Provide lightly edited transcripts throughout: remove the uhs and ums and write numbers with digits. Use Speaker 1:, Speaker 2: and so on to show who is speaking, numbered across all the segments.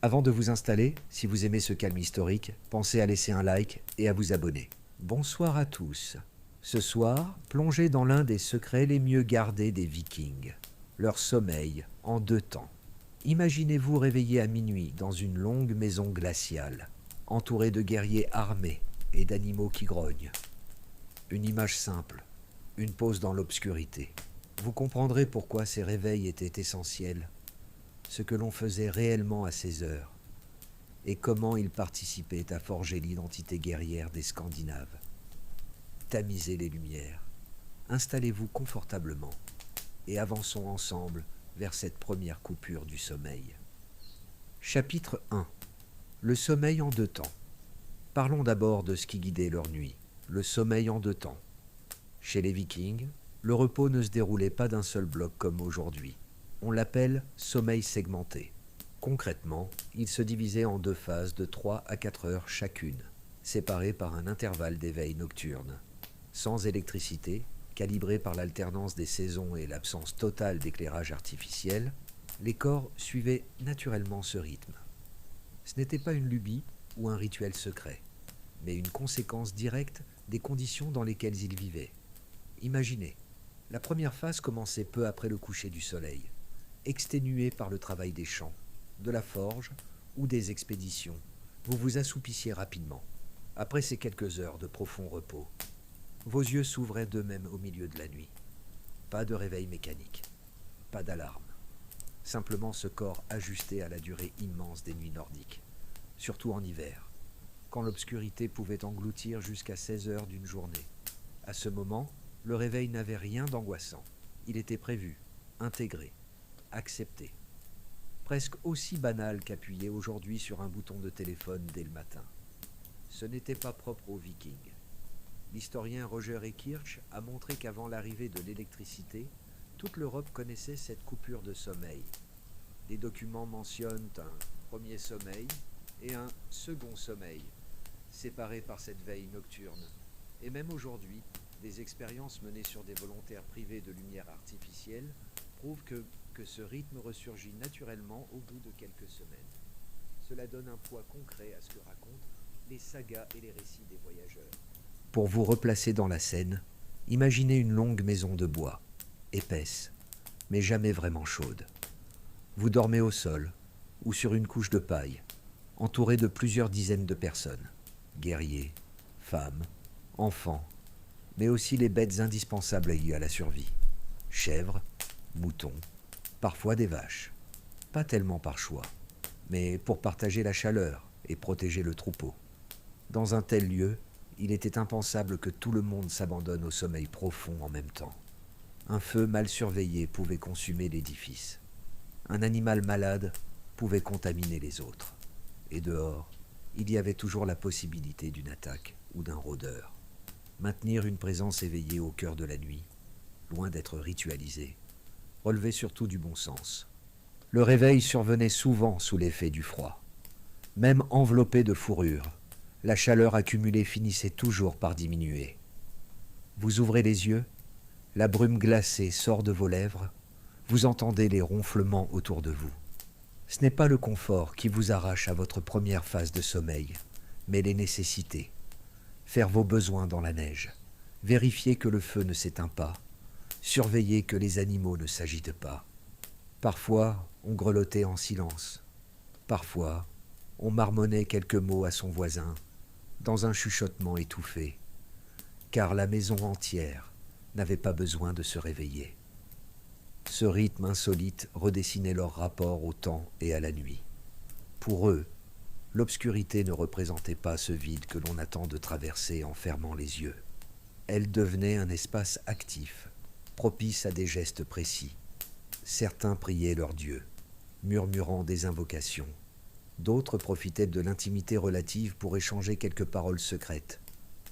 Speaker 1: Avant de vous installer, si vous aimez ce calme historique, pensez à laisser un like et à vous abonner. Bonsoir à tous. Ce soir, plongez dans l'un des secrets les mieux gardés des Vikings, leur sommeil en deux temps. Imaginez-vous réveillé à minuit dans une longue maison glaciale, entouré de guerriers armés et d'animaux qui grognent. Une image simple, une pause dans l'obscurité. Vous comprendrez pourquoi ces réveils étaient essentiels, ce que l'on faisait réellement à ces heures, et comment ils participaient à forger l'identité guerrière des Scandinaves. Tamisez les lumières, installez-vous confortablement, et avançons ensemble vers cette première coupure du sommeil. Chapitre 1. Le sommeil en deux temps. Parlons d'abord de ce qui guidait leur nuit, le sommeil en deux temps. Chez les Vikings, le repos ne se déroulait pas d'un seul bloc comme aujourd'hui. On l'appelle sommeil segmenté. Concrètement, il se divisait en deux phases de 3 à 4 heures chacune, séparées par un intervalle d'éveil nocturne. Sans électricité, calibrée par l'alternance des saisons et l'absence totale d'éclairage artificiel, les corps suivaient naturellement ce rythme. Ce n'était pas une lubie ou un rituel secret, mais une conséquence directe des conditions dans lesquelles ils vivaient. Imaginez, la première phase commençait peu après le coucher du soleil, exténué par le travail des champs, de la forge ou des expéditions. Vous vous assoupissiez rapidement. Après ces quelques heures de profond repos, vos yeux s'ouvraient d'eux-mêmes au milieu de la nuit. Pas de réveil mécanique, pas d'alarme. Simplement ce corps ajusté à la durée immense des nuits nordiques, surtout en hiver, quand l'obscurité pouvait engloutir jusqu'à 16 heures d'une journée. À ce moment, le réveil n'avait rien d'angoissant. Il était prévu, intégré, accepté. Presque aussi banal qu'appuyer aujourd'hui sur un bouton de téléphone dès le matin. Ce n'était pas propre aux Vikings. L'historien Roger Ekirch a montré qu'avant l'arrivée de l'électricité, toute l'Europe connaissait cette coupure de sommeil. Des documents mentionnent un premier sommeil et un second sommeil, séparés par cette veille nocturne. Et même aujourd'hui, des expériences menées sur des volontaires privés de lumière artificielle prouvent que ce rythme ressurgit naturellement au bout de quelques semaines. Cela donne un poids concret à ce que racontent les sagas et les récits des voyageurs. Pour vous replacer dans la scène, imaginez une longue maison de bois, épaisse, mais jamais vraiment chaude. Vous dormez au sol ou sur une couche de paille, entouré de plusieurs dizaines de personnes, guerriers, femmes, enfants, mais aussi les bêtes indispensables liées à la survie. Chèvres, moutons, parfois des vaches. Pas tellement par choix, mais pour partager la chaleur et protéger le troupeau. Dans un tel lieu, il était impensable que tout le monde s'abandonne au sommeil profond en même temps. Un feu mal surveillé pouvait consumer l'édifice. Un animal malade pouvait contaminer les autres. Et dehors, il y avait toujours la possibilité d'une attaque ou d'un rôdeur. Maintenir une présence éveillée au cœur de la nuit, loin d'être ritualisé, relevait surtout du bon sens. Le réveil survenait souvent sous l'effet du froid. Même enveloppé de fourrure, la chaleur accumulée finissait toujours par diminuer. Vous ouvrez les yeux, la brume glacée sort de vos lèvres, vous entendez les ronflements autour de vous. Ce n'est pas le confort qui vous arrache à votre première phase de sommeil, mais les nécessités. Faire vos besoins dans la neige, vérifier que le feu ne s'éteint pas, surveiller que les animaux ne s'agitent pas. Parfois, on grelottait en silence. Parfois, on marmonnait quelques mots à son voisin, dans un chuchotement étouffé, car la maison entière n'avait pas besoin de se réveiller. Ce rythme insolite redessinait leur rapport au temps et à la nuit. Pour eux, l'obscurité ne représentait pas ce vide que l'on attend de traverser en fermant les yeux. Elle devenait un espace actif, propice à des gestes précis. Certains priaient leur Dieu, murmurant des invocations. D'autres profitaient de l'intimité relative pour échanger quelques paroles secrètes,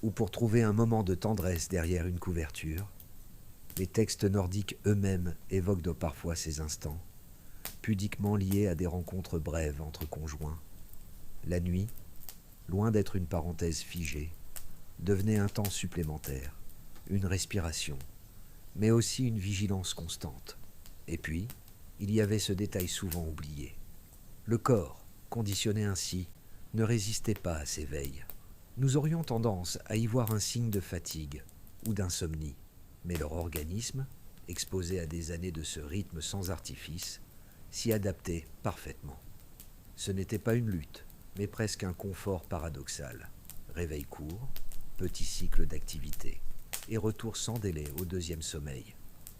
Speaker 1: ou pour trouver un moment de tendresse derrière une couverture. Les textes nordiques eux-mêmes évoquent parfois ces instants, pudiquement liés à des rencontres brèves entre conjoints. La nuit, loin d'être une parenthèse figée, devenait un temps supplémentaire, une respiration, mais aussi une vigilance constante. Et puis, il y avait ce détail souvent oublié. Le corps, Conditionnés ainsi, ne résistaient pas à ces veilles. Nous aurions tendance à y voir un signe de fatigue ou d'insomnie, mais leur organisme, exposé à des années de ce rythme sans artifice, s'y adaptait parfaitement. Ce n'était pas une lutte, mais presque un confort paradoxal. Réveil court, petit cycle d'activité, et retour sans délai au deuxième sommeil.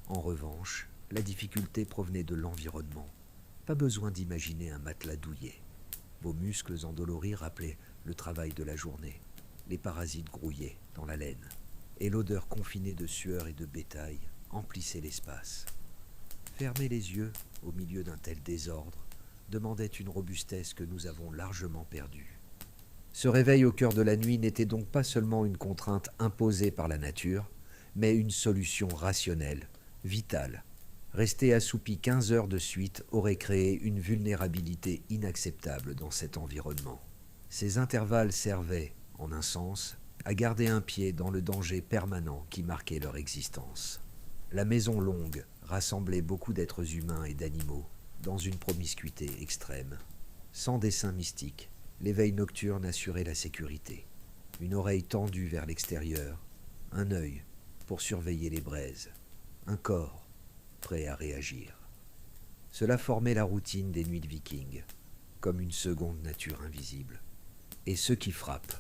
Speaker 1: En revanche, la difficulté provenait de l'environnement. Pas besoin d'imaginer un matelas douillet. Vos muscles endoloris rappelaient le travail de la journée. Les parasites grouillaient dans la laine, et l'odeur confinée de sueur et de bétail emplissait l'espace. Fermer les yeux au milieu d'un tel désordre demandait une robustesse que nous avons largement perdue. Ce réveil au cœur de la nuit n'était donc pas seulement une contrainte imposée par la nature, mais une solution rationnelle, vitale. Rester assoupi 15 heures de suite aurait créé une vulnérabilité inacceptable dans cet environnement. Ces intervalles servaient, en un sens, à garder un pied dans le danger permanent qui marquait leur existence. La maison longue rassemblait beaucoup d'êtres humains et d'animaux dans une promiscuité extrême. Sans dessein mystique, l'éveil nocturne assurait la sécurité. Une oreille tendue vers l'extérieur, un œil pour surveiller les braises, un corps prêt à réagir. Cela formait la routine des nuits de Vikings, comme une seconde nature invisible. Et ce qui frappe,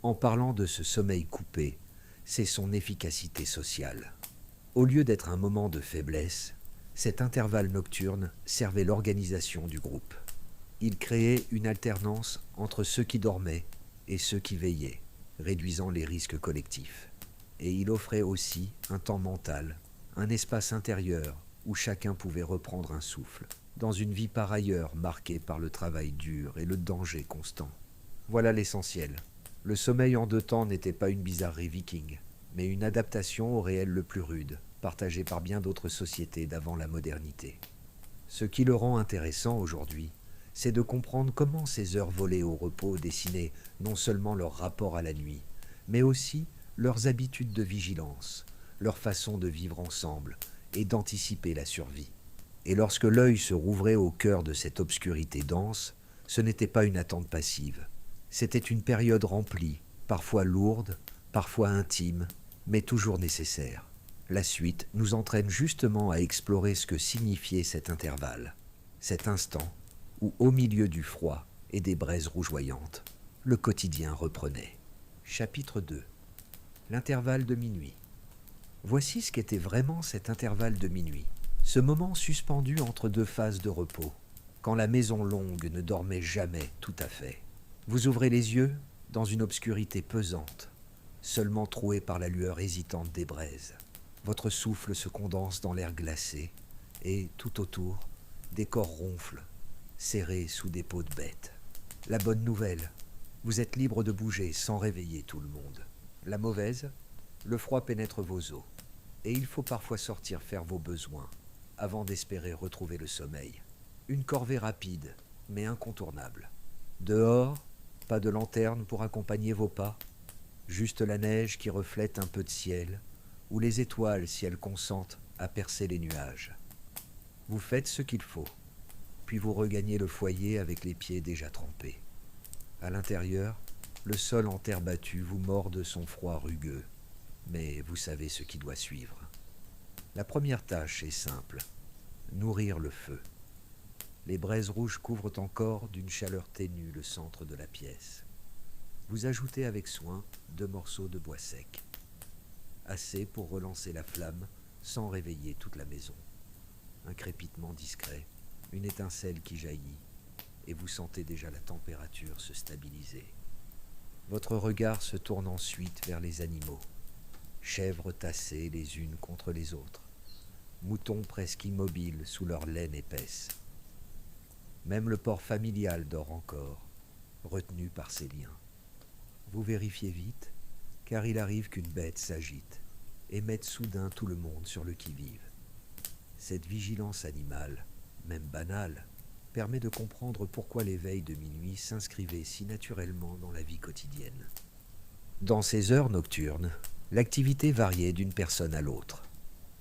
Speaker 1: en parlant de ce sommeil coupé, c'est son efficacité sociale. Au lieu d'être un moment de faiblesse, cet intervalle nocturne servait l'organisation du groupe. Il créait une alternance entre ceux qui dormaient et ceux qui veillaient, réduisant les risques collectifs. Et il offrait aussi un temps mental, un espace intérieur où chacun pouvait reprendre un souffle, dans une vie par ailleurs marquée par le travail dur et le danger constant. Voilà l'essentiel. Le sommeil en deux temps n'était pas une bizarrerie viking, mais une adaptation au réel le plus rude, partagée par bien d'autres sociétés d'avant la modernité. Ce qui le rend intéressant aujourd'hui, c'est de comprendre comment ces heures volées au repos dessinaient non seulement leur rapport à la nuit, mais aussi leurs habitudes de vigilance, leur façon de vivre ensemble et d'anticiper la survie. Et lorsque l'œil se rouvrait au cœur de cette obscurité dense, ce n'était pas une attente passive. C'était une période remplie, parfois lourde, parfois intime, mais toujours nécessaire. La suite nous entraîne justement à explorer ce que signifiait cet intervalle, cet instant où, au milieu du froid et des braises rougeoyantes, le quotidien reprenait. Chapitre 2. L'intervalle de minuit. Voici ce qu'était vraiment cet intervalle de minuit, ce moment suspendu entre deux phases de repos, quand la maison longue ne dormait jamais tout à fait. Vous ouvrez les yeux dans une obscurité pesante, seulement trouée par la lueur hésitante des braises. Votre souffle se condense dans l'air glacé et, tout autour, des corps ronflent, serrés sous des peaux de bêtes. La bonne nouvelle, vous êtes libre de bouger sans réveiller tout le monde. La mauvaise, le froid pénètre vos os et il faut parfois sortir faire vos besoins avant d'espérer retrouver le sommeil. Une corvée rapide, mais incontournable. Dehors, pas de lanterne pour accompagner vos pas, juste la neige qui reflète un peu de ciel, ou les étoiles si elles consentent à percer les nuages. Vous faites ce qu'il faut, puis vous regagnez le foyer avec les pieds déjà trempés. À l'intérieur, le sol en terre battue vous mord de son froid rugueux, mais vous savez ce qui doit suivre. La première tâche est simple, nourrir le feu. Les braises rouges couvrent encore d'une chaleur ténue le centre de la pièce. Vous ajoutez avec soin 2 morceaux de bois sec, assez pour relancer la flamme sans réveiller toute la maison. Un crépitement discret, une étincelle qui jaillit, et vous sentez déjà la température se stabiliser. Votre regard se tourne ensuite vers les animaux, chèvres tassées les unes contre les autres, moutons presque immobiles sous leur laine épaisse. Même le porc familial dort encore, retenu par ses liens. Vous vérifiez vite, car il arrive qu'une bête s'agite et mette soudain tout le monde sur le qui-vive. Cette vigilance animale, même banale, permet de comprendre pourquoi les veilles de minuit s'inscrivaient si naturellement dans la vie quotidienne. Dans ces heures nocturnes, l'activité variait d'une personne à l'autre.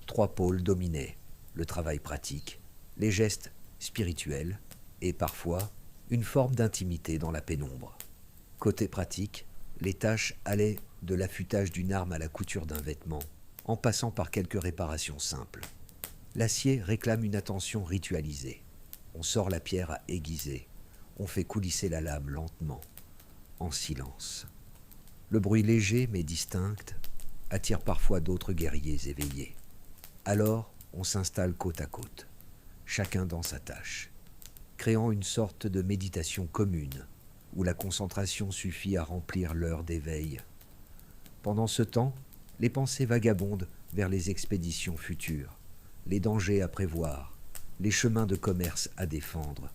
Speaker 1: 3 pôles dominaient, le travail pratique, les gestes spirituels et parfois une forme d'intimité dans la pénombre. Côté pratique, les tâches allaient de l'affûtage d'une arme à la couture d'un vêtement, en passant par quelques réparations simples. L'acier réclame une attention ritualisée. On sort la pierre à aiguiser, on fait coulisser la lame lentement, en silence. Le bruit léger mais distinct attire parfois d'autres guerriers éveillés. Alors, on s'installe côte à côte, chacun dans sa tâche, créant une sorte de méditation commune, où la concentration suffit à remplir l'heure d'éveil. Pendant ce temps, les pensées vagabondent vers les expéditions futures, les dangers à prévoir, les chemins de commerce à défendre.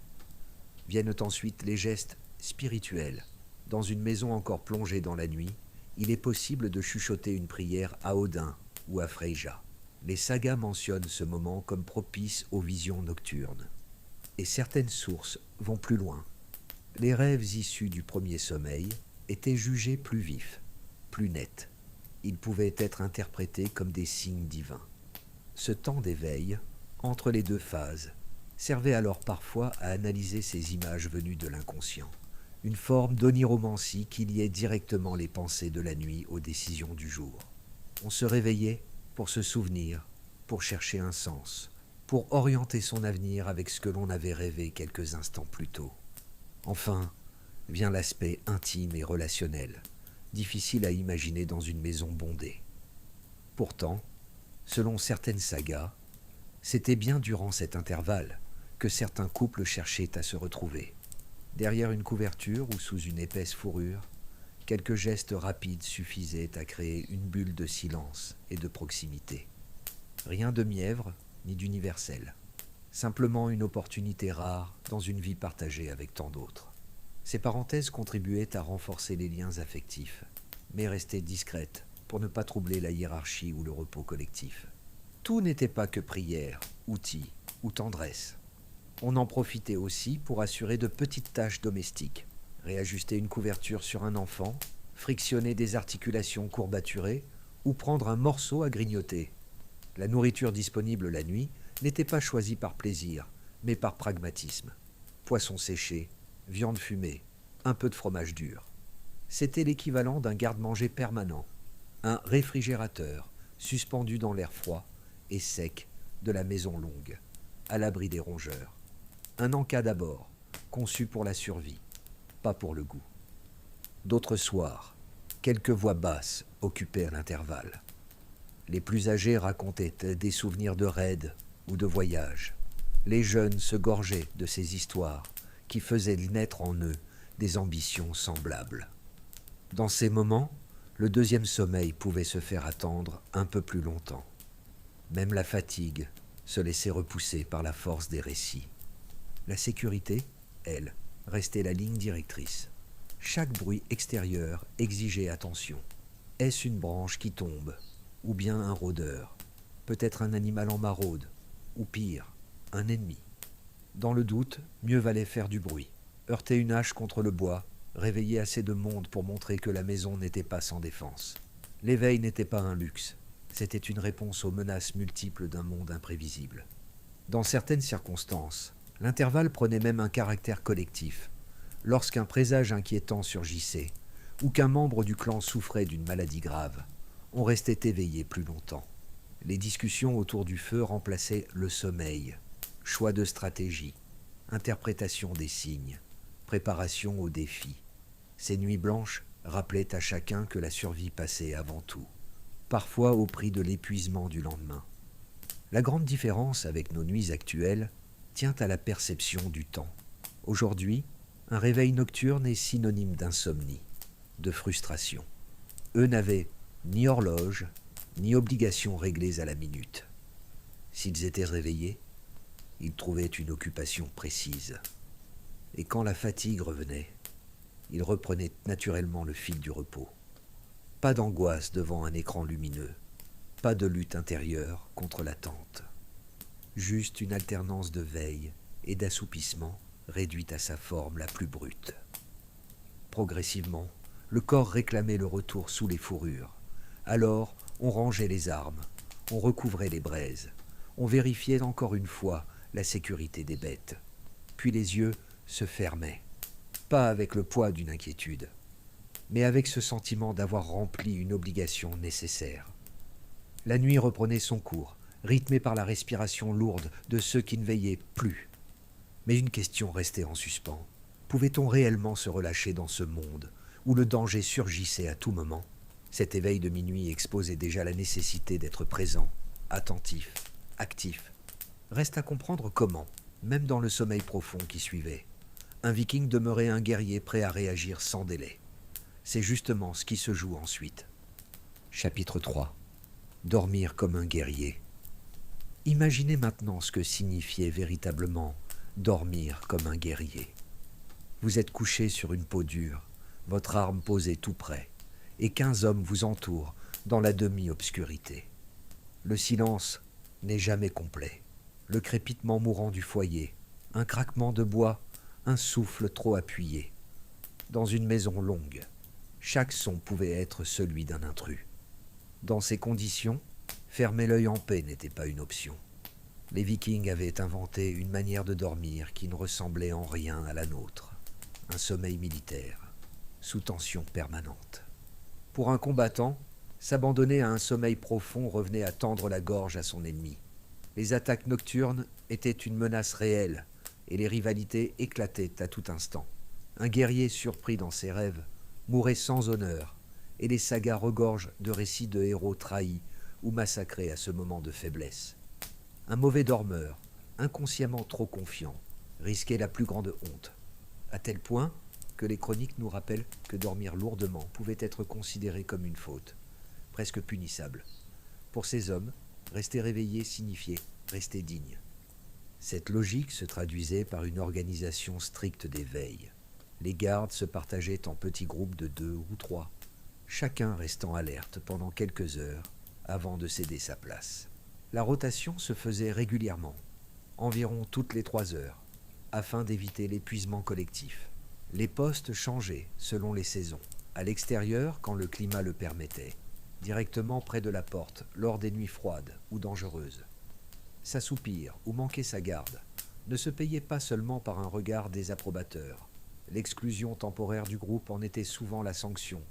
Speaker 1: Viennent ensuite les gestes spirituels. Dans une maison encore plongée dans la nuit, il est possible de chuchoter une prière à Odin ou à Freyja. Les sagas mentionnent ce moment comme propice aux visions nocturnes. Et certaines sources vont plus loin. Les rêves issus du premier sommeil étaient jugés plus vifs, plus nets. Ils pouvaient être interprétés comme des signes divins. Ce temps d'éveil, entre les deux phases, servait alors parfois à analyser ces images venues de l'inconscient, une forme d'oniromancie qui liait directement les pensées de la nuit aux décisions du jour. On se réveillait pour se souvenir, pour chercher un sens, pour orienter son avenir avec ce que l'on avait rêvé quelques instants plus tôt. Enfin, vient l'aspect intime et relationnel, difficile à imaginer dans une maison bondée. Pourtant, selon certaines sagas, c'était bien durant cet intervalle que certains couples cherchaient à se retrouver. Derrière une couverture ou sous une épaisse fourrure, quelques gestes rapides suffisaient à créer une bulle de silence et de proximité. Rien de mièvre ni d'universel, simplement une opportunité rare dans une vie partagée avec tant d'autres. Ces parenthèses contribuaient à renforcer les liens affectifs, mais restaient discrètes pour ne pas troubler la hiérarchie ou le repos collectif. Tout n'était pas que prière, outils ou tendresse. On en profitait aussi pour assurer de petites tâches domestiques, réajuster une couverture sur un enfant, frictionner des articulations courbaturées ou prendre un morceau à grignoter. La nourriture disponible la nuit n'était pas choisie par plaisir, mais par pragmatisme. Poisson séché, viande fumée, un peu de fromage dur. C'était l'équivalent d'un garde-manger permanent, un réfrigérateur suspendu dans l'air froid et sec de la maison longue, à l'abri des rongeurs. Un encas d'abord, conçu pour la survie, pas pour le goût. D'autres soirs, quelques voix basses occupèrent l'intervalle. Les plus âgés racontaient des souvenirs de raids ou de voyages. Les jeunes se gorgeaient de ces histoires qui faisaient naître en eux des ambitions semblables. Dans ces moments, le deuxième sommeil pouvait se faire attendre un peu plus longtemps. Même la fatigue se laissait repousser par la force des récits. La sécurité, elle, restait la ligne directrice. Chaque bruit extérieur exigeait attention. Est-ce une branche qui tombe, ou bien un rôdeur, peut-être un animal en maraude, ou pire, un ennemi? Dans le doute, mieux valait faire du bruit, heurter une hache contre le bois, réveiller assez de monde pour montrer que la maison n'était pas sans défense. L'éveil n'était pas un luxe, c'était une réponse aux menaces multiples d'un monde imprévisible. Dans certaines circonstances, l'intervalle prenait même un caractère collectif. Lorsqu'un présage inquiétant surgissait, ou qu'un membre du clan souffrait d'une maladie grave, on restait éveillé plus longtemps. Les discussions autour du feu remplaçaient le sommeil, choix de stratégie, interprétation des signes, préparation aux défis. Ces nuits blanches rappelaient à chacun que la survie passait avant tout, parfois au prix de l'épuisement du lendemain. La grande différence avec nos nuits actuelles tient à la perception du temps. Aujourd'hui, un réveil nocturne est synonyme d'insomnie, de frustration. Eux n'avaient ni horloge, ni obligation réglées à la minute. S'ils étaient réveillés, ils trouvaient une occupation précise. Et quand la fatigue revenait, ils reprenaient naturellement le fil du repos. Pas d'angoisse devant un écran lumineux, pas de lutte intérieure contre l'attente. Juste une alternance de veille et d'assoupissement réduite à sa forme la plus brute. Progressivement, le corps réclamait le retour sous les fourrures. Alors, on rangeait les armes, on recouvrait les braises, on vérifiait encore une fois la sécurité des bêtes. Puis les yeux se fermait, pas avec le poids d'une inquiétude, mais avec ce sentiment d'avoir rempli une obligation nécessaire. La nuit reprenait son cours, rythmée par la respiration lourde de ceux qui ne veillaient plus. Mais une question restait en suspens. Pouvait-on réellement se relâcher dans ce monde où le danger surgissait à tout moment? Cet éveil de minuit exposait déjà la nécessité d'être présent, attentif, actif. Reste à comprendre comment, même dans le sommeil profond qui suivait, un viking demeurait un guerrier prêt à réagir sans délai. C'est justement ce qui se joue ensuite. Chapitre 3. Dormir comme un guerrier. Imaginez maintenant ce que signifiait véritablement dormir comme un guerrier. Vous êtes couché sur une peau dure, votre arme posée tout près, et 15 hommes vous entourent dans la demi-obscurité. Le silence n'est jamais complet. Le crépitement mourant du foyer, un craquement de bois, un souffle trop appuyé. Dans une maison longue, chaque son pouvait être celui d'un intrus. Dans ces conditions, fermer l'œil en paix n'était pas une option. Les Vikings avaient inventé une manière de dormir qui ne ressemblait en rien à la nôtre. Un sommeil militaire, sous tension permanente. Pour un combattant, s'abandonner à un sommeil profond revenait à tendre la gorge à son ennemi. Les attaques nocturnes étaient une menace réelle et les rivalités éclataient à tout instant. Un guerrier surpris dans ses rêves mourait sans honneur et les sagas regorgent de récits de héros trahis ou massacrés à ce moment de faiblesse. Un mauvais dormeur, inconsciemment trop confiant, risquait la plus grande honte, à tel point que les chroniques nous rappellent que dormir lourdement pouvait être considéré comme une faute, presque punissable. Pour ces hommes, rester réveillé signifiait rester digne. Cette logique se traduisait par une organisation stricte des veilles. Les gardes se partageaient en petits groupes de 2 ou 3, chacun restant alerte pendant quelques heures avant de céder sa place. La rotation se faisait régulièrement, environ toutes les 3 heures, afin d'éviter l'épuisement collectif. Les postes changeaient selon les saisons, à l'extérieur quand le climat le permettait, directement près de la porte lors des nuits froides ou dangereuses. S'assoupir ou manquer sa garde ne se payait pas seulement par un regard désapprobateur. L'exclusion temporaire du groupe en était souvent la sanction,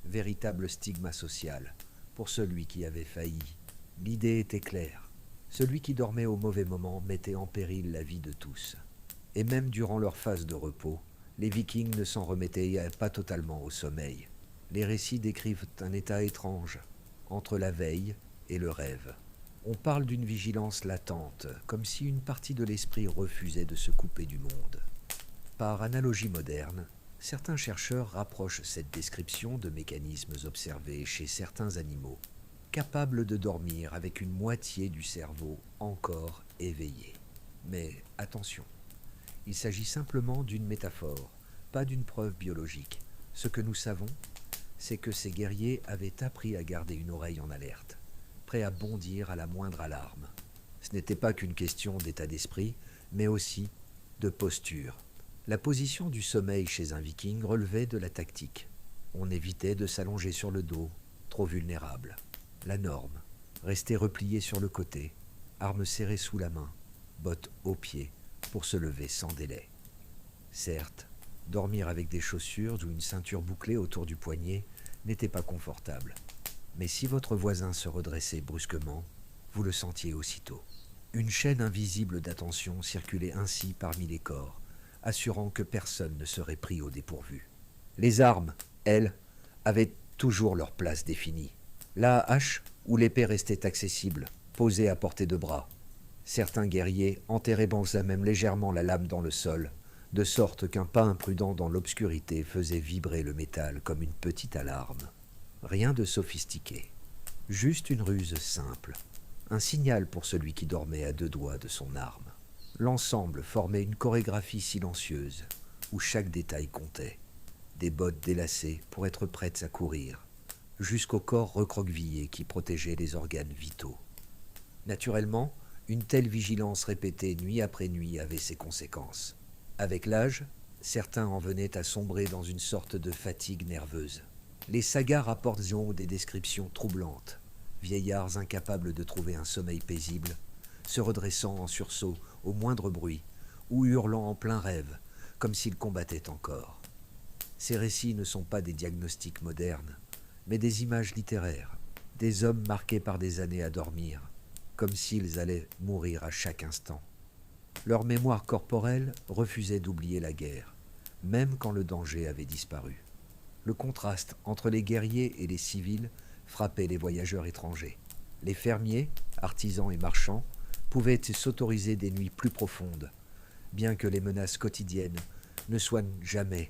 Speaker 1: véritable stigma social, pour celui qui avait failli. L'idée était claire. Celui qui dormait au mauvais moment mettait en péril la vie de tous. Et même durant leur phase de repos, les Vikings ne s'en remettaient pas totalement au sommeil. Les récits décrivent un état étrange, entre la veille et le rêve. On parle d'une vigilance latente, comme si une partie de l'esprit refusait de se couper du monde. Par analogie moderne, certains chercheurs rapprochent cette description de mécanismes observés chez certains animaux, capables de dormir avec une moitié du cerveau encore éveillé. Mais attention, il s'agit simplement d'une métaphore, pas d'une preuve biologique. Ce que nous savons, c'est que ces guerriers avaient appris à garder une oreille en alerte, prêts à bondir à la moindre alarme. Ce n'était pas qu'une question d'état d'esprit, mais aussi de posture. La position du sommeil chez un viking relevait de la tactique. On évitait de s'allonger sur le dos, trop vulnérable. La norme, rester replié sur le côté, arme serrée sous la main, bottes aux pieds, pour se lever sans délai. Certes, dormir avec des chaussures ou une ceinture bouclée autour du poignet n'était pas confortable. Mais si votre voisin se redressait brusquement, vous le sentiez aussitôt. Une chaîne invisible d'attention circulait ainsi parmi les corps, assurant que personne ne serait pris au dépourvu. Les armes, elles, avaient toujours leur place définie. La hache ou l'épée restaient accessibles, posées à portée de bras. Certains guerriers enterraient même légèrement la lame dans le sol, de sorte qu'un pas imprudent dans l'obscurité faisait vibrer le métal comme une petite alarme. Rien de sophistiqué, juste une ruse simple, un signal pour celui qui dormait à 2 doigts de son arme. L'ensemble formait une chorégraphie silencieuse, où chaque détail comptait. Des bottes délacées pour être prêtes à courir, jusqu'au corps recroquevillé qui protégeait les organes vitaux. Naturellement, une telle vigilance répétée nuit après nuit avait ses conséquences. Avec l'âge, certains en venaient à sombrer dans une sorte de fatigue nerveuse. Les sagas rapportent des descriptions troublantes, vieillards incapables de trouver un sommeil paisible, se redressant en sursaut au moindre bruit, ou hurlant en plein rêve, comme s'ils combattaient encore. Ces récits ne sont pas des diagnostics modernes, mais des images littéraires, des hommes marqués par des années à dormir, comme s'ils allaient mourir à chaque instant. Leur mémoire corporelle refusait d'oublier la guerre, même quand le danger avait disparu. Le contraste entre les guerriers et les civils frappait les voyageurs étrangers. Les fermiers, artisans et marchands pouvaient s'autoriser des nuits plus profondes, bien que les menaces quotidiennes ne soient jamais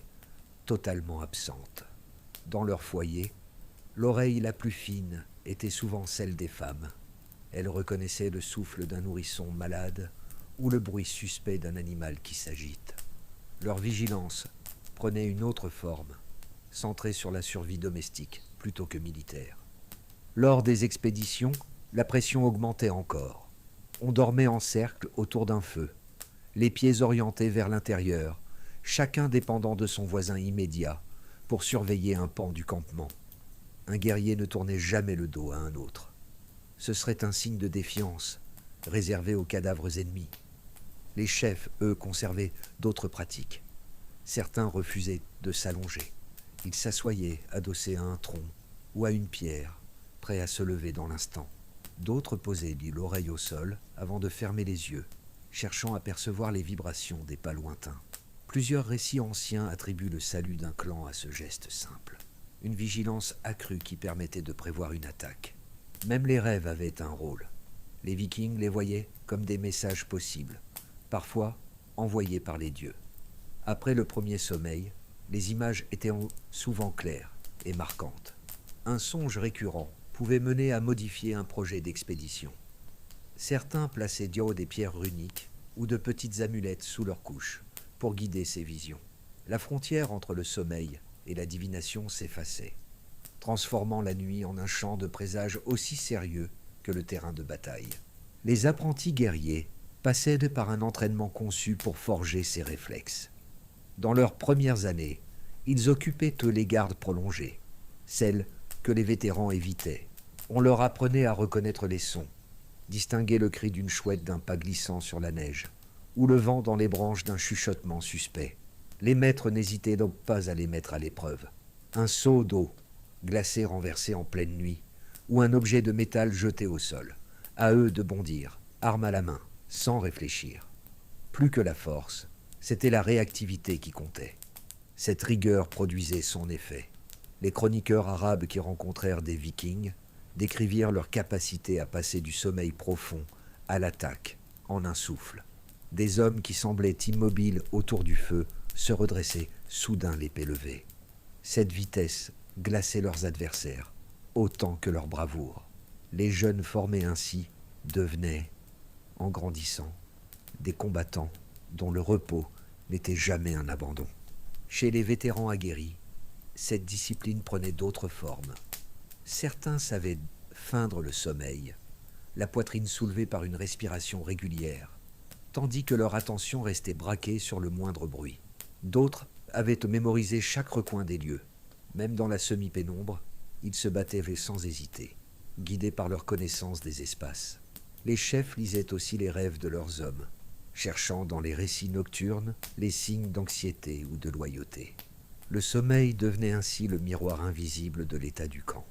Speaker 1: totalement absentes. Dans leur foyer, l'oreille la plus fine était souvent celle des femmes. Elles reconnaissaient le souffle d'un nourrisson malade ou le bruit suspect d'un animal qui s'agite. Leur vigilance prenait une autre forme, centrée sur la survie domestique plutôt que militaire. Lors des expéditions, la pression augmentait encore. On dormait en cercle autour d'un feu, les pieds orientés vers l'intérieur, chacun dépendant de son voisin immédiat pour surveiller un pan du campement. Un guerrier ne tournait jamais le dos à un autre. Ce serait un signe de défiance, réservé aux cadavres ennemis. Les chefs, eux, conservaient d'autres pratiques. Certains refusaient de s'allonger. Ils s'assoyaient adossés à un tronc ou à une pierre, prêts à se lever dans l'instant. D'autres posaient l'oreille au sol avant de fermer les yeux, cherchant à percevoir les vibrations des pas lointains. Plusieurs récits anciens attribuent le salut d'un clan à ce geste simple. Une vigilance accrue qui permettait de prévoir une attaque. Même les rêves avaient un rôle. Les Vikings les voyaient comme des messages possibles, parfois envoyés par les dieux. Après le premier sommeil, les images étaient souvent claires et marquantes. Un songe récurrent pouvait mener à modifier un projet d'expédition. Certains plaçaient des pierres runiques ou de petites amulettes sous leur couche pour guider ces visions. La frontière entre le sommeil et la divination s'effaçait, transformant la nuit en un champ de présage aussi sérieux que le terrain de bataille. Les apprentis guerriers passaient par un entraînement conçu pour forger ces réflexes. Dans leurs premières années, ils occupaient les gardes prolongées, celles que les vétérans évitaient. On leur apprenait à reconnaître les sons, distinguer le cri d'une chouette d'un pas glissant sur la neige, ou le vent dans les branches d'un chuchotement suspect. Les maîtres n'hésitaient donc pas à les mettre à l'épreuve. Un seau d'eau, glacé renversé en pleine nuit, ou un objet de métal jeté au sol. À eux de bondir, arme à la main, sans réfléchir. Plus que la force, c'était la réactivité qui comptait. Cette rigueur produisait son effet. Les chroniqueurs arabes qui rencontrèrent des Vikings décrivirent leur capacité à passer du sommeil profond à l'attaque en un souffle. Des hommes qui semblaient immobiles autour du feu se redressaient soudain l'épée levée. Cette vitesse glaçait leurs adversaires, autant que leur bravoure. Les jeunes formés ainsi devenaient, en grandissant, des combattants dont le repos n'était jamais un abandon. Chez les vétérans aguerris, cette discipline prenait d'autres formes. Certains savaient feindre le sommeil, la poitrine soulevée par une respiration régulière, tandis que leur attention restait braquée sur le moindre bruit. D'autres avaient mémorisé chaque recoin des lieux. Même dans la semi-pénombre, ils se battaient sans hésiter, guidés par leur connaissance des espaces. Les chefs lisaient aussi les rêves de leurs hommes, cherchant dans les récits nocturnes les signes d'anxiété ou de loyauté. Le sommeil devenait ainsi le miroir invisible de l'état du camp.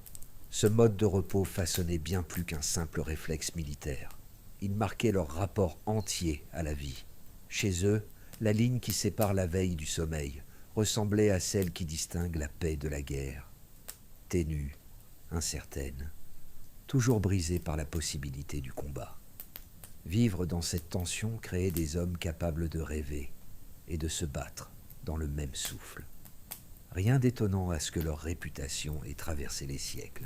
Speaker 1: Ce mode de repos façonnait bien plus qu'un simple réflexe militaire. Il marquait leur rapport entier à la vie. Chez eux, la ligne qui sépare la veille du sommeil ressemblait à celle qui distingue la paix de la guerre. Ténue, incertaine, toujours brisée par la possibilité du combat. Vivre dans cette tension créait des hommes capables de rêver et de se battre dans le même souffle. Rien d'étonnant à ce que leur réputation ait traversé les siècles.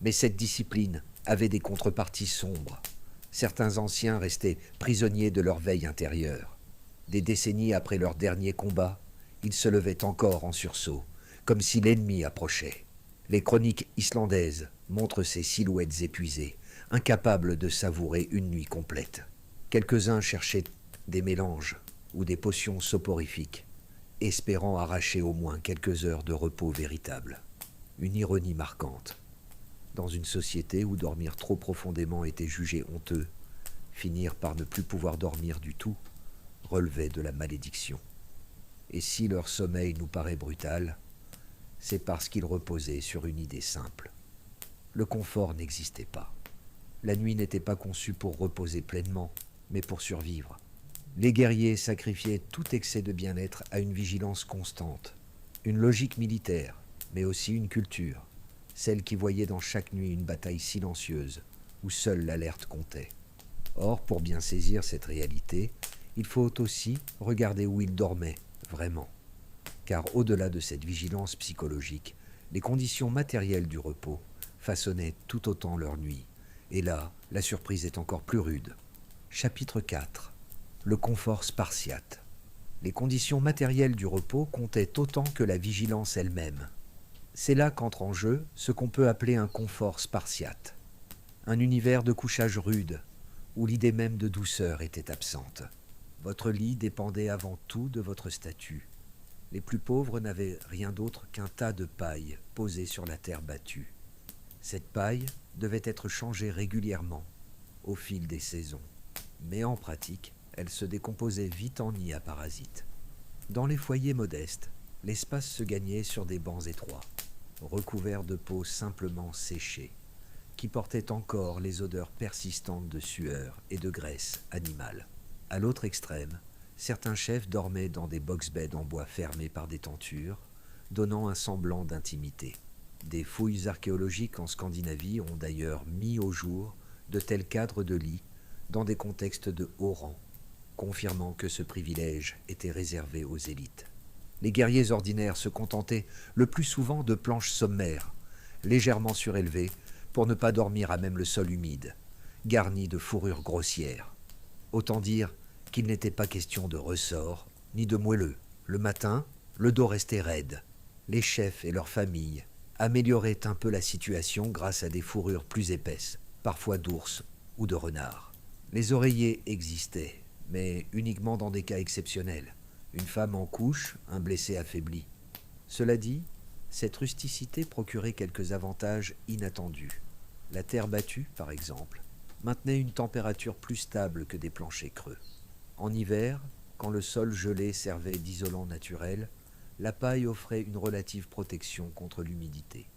Speaker 1: Mais cette discipline avait des contreparties sombres. Certains anciens restaient prisonniers de leur veille intérieure. Des décennies après leur dernier combat, ils se levaient encore en sursaut, comme si l'ennemi approchait. Les chroniques islandaises montrent ces silhouettes épuisées, incapables de savourer une nuit complète. Quelques-uns cherchaient des mélanges ou des potions soporifiques, espérant arracher au moins quelques heures de repos véritable. Une ironie marquante. Dans une société où dormir trop profondément était jugé honteux, finir par ne plus pouvoir dormir du tout relevait de la malédiction. Et si leur sommeil nous paraît brutal, c'est parce qu'ils reposaient sur une idée simple. Le confort n'existait pas. La nuit n'était pas conçue pour reposer pleinement, mais pour survivre. Les guerriers sacrifiaient tout excès de bien-être à une vigilance constante, une logique militaire, mais aussi une culture, celle qui voyait dans chaque nuit une bataille silencieuse, où seule l'alerte comptait. Or, pour bien saisir cette réalité, il faut aussi regarder où ils dormaient, vraiment. Car au-delà de cette vigilance psychologique, les conditions matérielles du repos façonnaient tout autant leur nuit. Et là, la surprise est encore plus rude. Chapitre 4. Le confort spartiate. Les conditions matérielles du repos comptaient autant que la vigilance elle-même. C'est là qu'entre en jeu ce qu'on peut appeler un confort spartiate. Un univers de couchage rude, où l'idée même de douceur était absente. Votre lit dépendait avant tout de votre statut. Les plus pauvres n'avaient rien d'autre qu'un tas de paille posé sur la terre battue. Cette paille devait être changée régulièrement, au fil des saisons. Mais en pratique, elle se décomposait vite en nids à parasites. Dans les foyers modestes, l'espace se gagnait sur des bancs étroits, recouverts de peaux simplement séchées, qui portaient encore les odeurs persistantes de sueur et de graisse animale. À l'autre extrême, certains chefs dormaient dans des box-beds en bois fermés par des tentures, donnant un semblant d'intimité. Des fouilles archéologiques en Scandinavie ont d'ailleurs mis au jour de tels cadres de lits dans des contextes de haut rang, confirmant que ce privilège était réservé aux élites. Les guerriers ordinaires se contentaient le plus souvent de planches sommaires, légèrement surélevées pour ne pas dormir à même le sol humide, garnies de fourrures grossières. Autant dire qu'il n'était pas question de ressort, ni de moelleux. Le matin, le dos restait raide. Les chefs et leurs familles amélioraient un peu la situation grâce à des fourrures plus épaisses, parfois d'ours ou de renard. Les oreillers existaient, mais uniquement dans des cas exceptionnels. Une femme en couche, un blessé affaibli. Cela dit, cette rusticité procurait quelques avantages inattendus. La terre battue, par exemple, maintenait une température plus stable que des planchers creux. En hiver, quand le sol gelé servait d'isolant naturel, la paille offrait une relative protection contre l'humidité.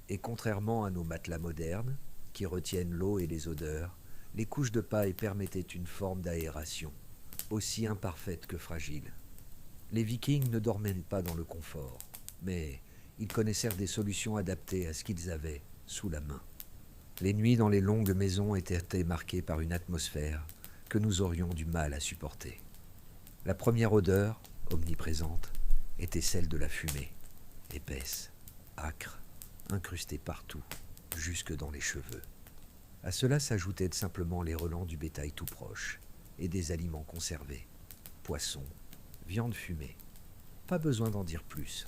Speaker 1: Et contrairement à nos matelas modernes, qui retiennent l'eau et les odeurs, les couches de paille permettaient une forme d'aération, aussi imparfaite que fragile. Les Vikings ne dormaient pas dans le confort, mais ils connaissèrent des solutions adaptées à ce qu'ils avaient sous la main. Les nuits dans les longues maisons étaient marquées par une atmosphère que nous aurions du mal à supporter. La première odeur, omniprésente, était celle de la fumée, épaisse, âcre, incrustée partout, jusque dans les cheveux. À cela s'ajoutaient simplement les relents du bétail tout proche et des aliments conservés, poissons, viande fumée. Pas besoin d'en dire plus.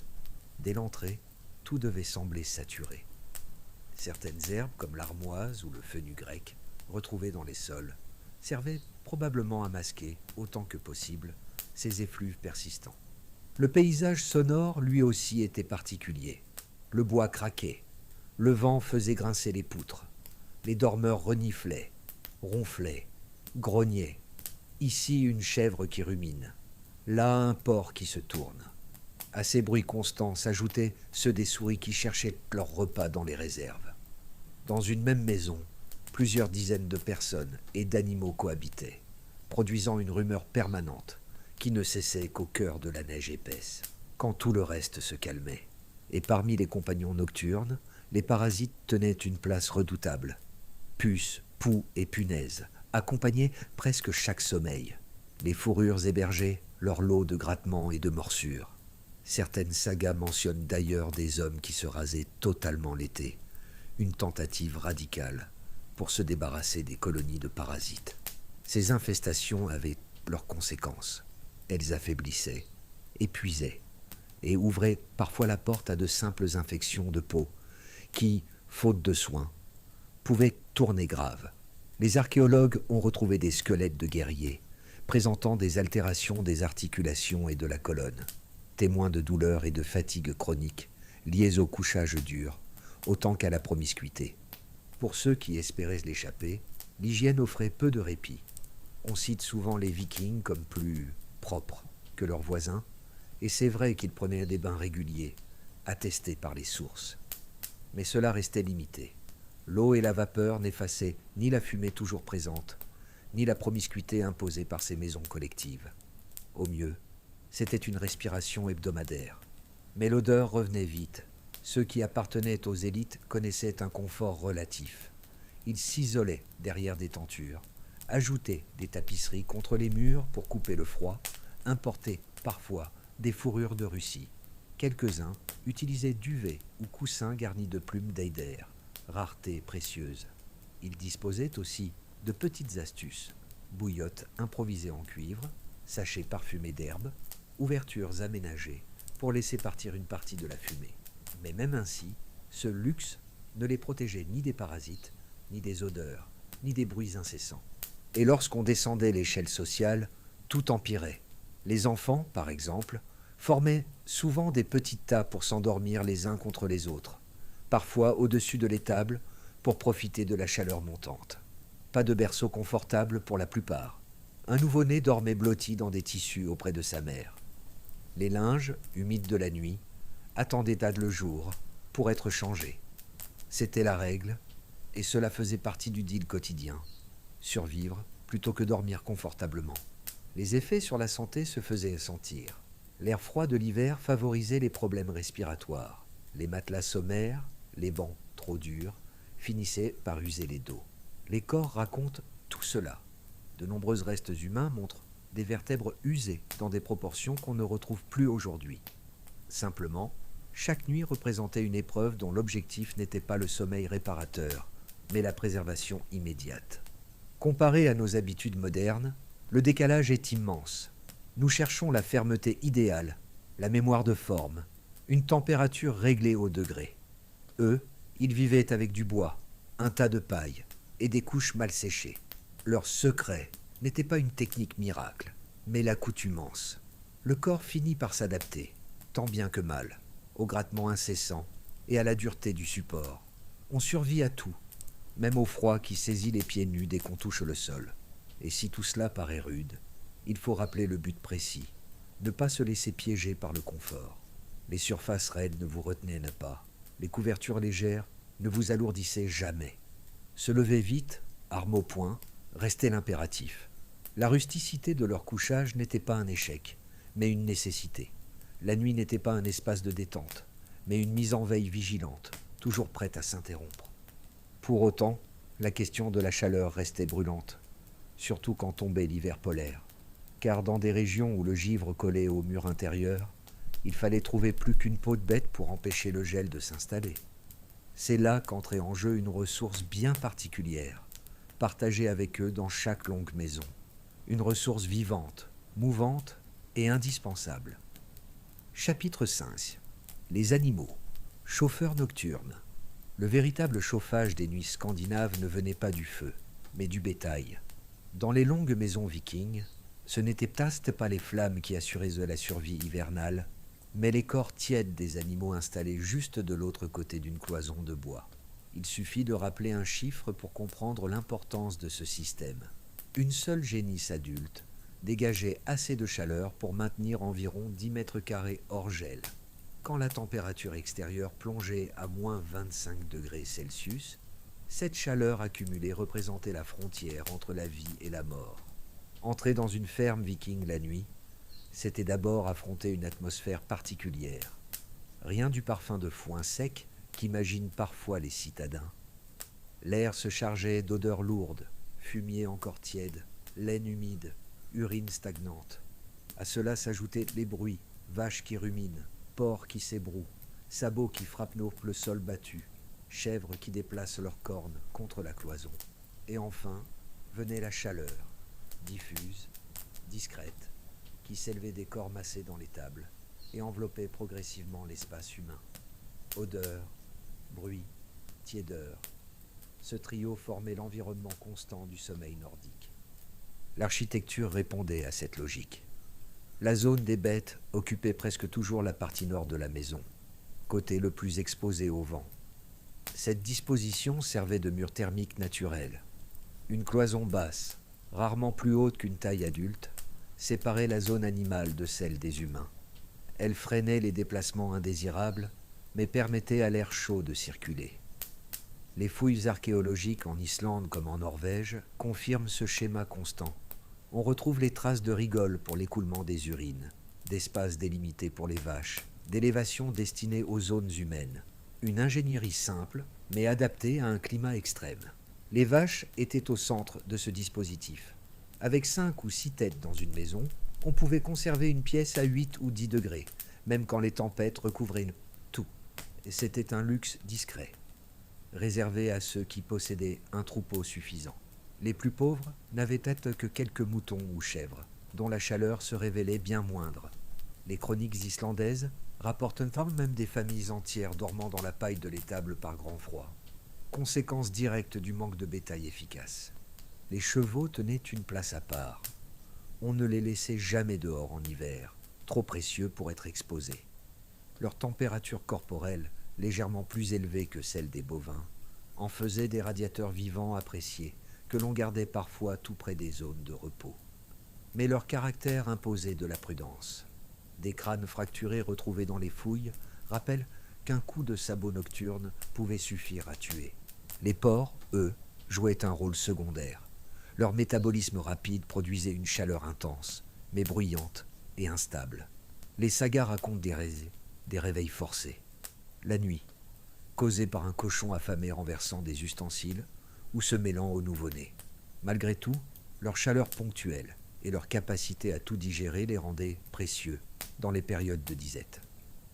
Speaker 1: Dès l'entrée, tout devait sembler saturé. Certaines herbes, comme l'armoise ou le fenugrec, retrouvées dans les sols, servaient probablement à masquer, autant que possible, ces effluves persistants. Le paysage sonore, lui aussi, était particulier. Le bois craquait, le vent faisait grincer les poutres, les dormeurs reniflaient, ronflaient, grognaient. Ici, une chèvre qui rumine, là, un porc qui se tourne. À ces bruits constants s'ajoutaient ceux des souris qui cherchaient leur repas dans les réserves. Dans une même maison, plusieurs dizaines de personnes et d'animaux cohabitaient, produisant une rumeur permanente qui ne cessait qu'au cœur de la neige épaisse, quand tout le reste se calmait. Et parmi les compagnons nocturnes, les parasites tenaient une place redoutable. Puces, poux et punaises accompagnaient presque chaque sommeil. Les fourrures hébergeaient leur lot de grattements et de morsures. Certaines sagas mentionnent d'ailleurs des hommes qui se rasaient totalement l'été, une tentative radicale pour se débarrasser des colonies de parasites. Ces infestations avaient leurs conséquences. Elles affaiblissaient, épuisaient, et ouvraient parfois la porte à de simples infections de peau qui, faute de soins, pouvaient tourner grave. Les archéologues ont retrouvé des squelettes de guerriers présentant des altérations des articulations et de la colonne, témoins de douleurs et de fatigue chroniques liées au couchage dur, autant qu'à la promiscuité. Pour ceux qui espéraient l'échapper, l'hygiène offrait peu de répit. On cite souvent les Vikings comme plus propres que leurs voisins, Et c'est vrai qu'ils prenaient des bains réguliers, attestés par les sources. Mais cela restait limité. L'eau et la vapeur n'effaçaient ni la fumée toujours présente, ni la promiscuité imposée par ces maisons collectives. Au mieux, c'était une respiration hebdomadaire. Mais l'odeur revenait vite. Ceux qui appartenaient aux élites connaissaient un confort relatif. Ils s'isolaient derrière des tentures, ajoutaient des tapisseries contre les murs pour couper le froid, importaient parfois des fourrures de Russie. Quelques-uns utilisaient duvets ou coussins garnis de plumes d'eider, rareté précieuse. Ils disposaient aussi de petites astuces, bouillottes improvisées en cuivre, sachets parfumés d'herbes, ouvertures aménagées pour laisser partir une partie de la fumée. Mais même ainsi, ce luxe ne les protégeait ni des parasites, ni des odeurs, ni des bruits incessants. Et lorsqu'on descendait l'échelle sociale, tout empirait. Les enfants, par exemple, formaient souvent des petits tas pour s'endormir les uns contre les autres, parfois au-dessus de l'étable pour profiter de la chaleur montante. Pas de berceau confortable pour la plupart. Un nouveau-né dormait blotti dans des tissus auprès de sa mère. Les linges, humides de la nuit, attendaient à le jour pour être changés. C'était la règle, et cela faisait partie du deal quotidien. Survivre plutôt que dormir confortablement. Les effets sur la santé se faisaient sentir. L'air froid de l'hiver favorisait les problèmes respiratoires. Les matelas sommaires, les bancs trop durs, finissaient par user les dos. Les corps racontent tout cela. De nombreux restes humains montrent des vertèbres usées dans des proportions qu'on ne retrouve plus aujourd'hui. Simplement, chaque nuit représentait une épreuve dont l'objectif n'était pas le sommeil réparateur, mais la préservation immédiate. Comparé à nos habitudes modernes, le décalage est immense. Nous cherchons la fermeté idéale, la mémoire de forme, une température réglée au degré. Eux, ils vivaient avec du bois, un tas de paille et des couches mal séchées. Leur secret n'était pas une technique miracle, mais l'accoutumance. Le corps finit par s'adapter, tant bien que mal, au grattement incessant et à la dureté du support. On survit à tout, même au froid qui saisit les pieds nus dès qu'on touche le sol. Et si tout cela paraît rude, il faut rappeler le but précis, ne pas se laisser piéger par le confort. Les surfaces raides ne vous retenaient pas, les couvertures légères ne vous alourdissaient jamais. Se lever vite, arme au poing, restait l'impératif. La rusticité de leur couchage n'était pas un échec, mais une nécessité. La nuit n'était pas un espace de détente, mais une mise en veille vigilante, toujours prête à s'interrompre. Pour autant, la question de la chaleur restait brûlante, surtout quand tombait l'hiver polaire, car dans des régions où le givre collait au mur intérieur, il fallait trouver plus qu'une peau de bête pour empêcher le gel de s'installer. C'est là qu'entrait en jeu une ressource bien particulière, partagée avec eux dans chaque longue maison. Une ressource vivante, mouvante et indispensable. Chapitre 5. Les animaux. Chauffeurs nocturnes. Le véritable chauffage des nuits scandinaves ne venait pas du feu, mais du bétail. Dans les longues maisons vikings, ce n'étaient peut-être pas les flammes qui assuraient la survie hivernale, mais les corps tièdes des animaux installés juste de l'autre côté d'une cloison de bois. Il suffit de rappeler un chiffre pour comprendre l'importance de ce système. Une seule génisse adulte dégageait assez de chaleur pour maintenir environ 10 mètres carrés hors gel. Quand la température extérieure plongeait à moins 25 degrés Celsius, cette chaleur accumulée représentait la frontière entre la vie et la mort. Entrer dans une ferme viking la nuit, c'était d'abord affronter une atmosphère particulière. Rien du parfum de foin sec qu'imaginent parfois les citadins. L'air se chargeait d'odeurs lourdes, fumier encore tiède, laine humide, urine stagnante. À cela s'ajoutaient les bruits, vaches qui ruminent, porcs qui s'ébrouent, sabots qui frappent le sol battu, chèvres qui déplacent leurs cornes contre la cloison. Et enfin, venait la chaleur, diffuse, discrète, qui s'élevait des corps massés dans les tables et enveloppait progressivement l'espace humain. Odeur, bruit, tiédeur. Ce trio formait l'environnement constant du sommeil nordique. L'architecture répondait à cette logique. La zone des bêtes occupait presque toujours la partie nord de la maison, côté le plus exposé au vent. Cette disposition servait de mur thermique naturel. Une cloison basse, rarement plus haute qu'une taille adulte, séparait la zone animale de celle des humains. Elles freinaient les déplacements indésirables, mais permettaient à l'air chaud de circuler. Les fouilles archéologiques en Islande comme en Norvège confirment ce schéma constant. On retrouve les traces de rigoles pour l'écoulement des urines, d'espaces délimités pour les vaches, d'élévations destinées aux zones humaines. Une ingénierie simple, mais adaptée à un climat extrême. Les vaches étaient au centre de ce dispositif. Avec 5 ou 6 têtes dans une maison, on pouvait conserver une pièce à 8 ou 10 degrés, même quand les tempêtes recouvraient tout. Et c'était un luxe discret, réservé à ceux qui possédaient un troupeau suffisant. Les plus pauvres n'avaient peut-être que quelques moutons ou chèvres, dont la chaleur se révélait bien moindre. Les chroniques islandaises rapportent même des familles entières dormant dans la paille de l'étable par grand froid. Conséquence directe du manque de bétail efficace. Les chevaux tenaient une place à part. On ne les laissait jamais dehors en hiver, trop précieux pour être exposés. Leur température corporelle, légèrement plus élevée que celle des bovins, en faisait des radiateurs vivants appréciés, que l'on gardait parfois tout près des zones de repos. Mais leur caractère imposait de la prudence. Des crânes fracturés retrouvés dans les fouilles rappellent qu'un coup de sabot nocturne pouvait suffire à tuer. Les porcs, eux, jouaient un rôle secondaire. Leur métabolisme rapide produisait une chaleur intense, mais bruyante et instable. Les sagas racontent des réveils forcés. La nuit, causés par un cochon affamé renversant des ustensiles ou se mêlant au nouveau-né. Malgré tout, leur chaleur ponctuelle et leur capacité à tout digérer les rendaient précieux dans les périodes de disette.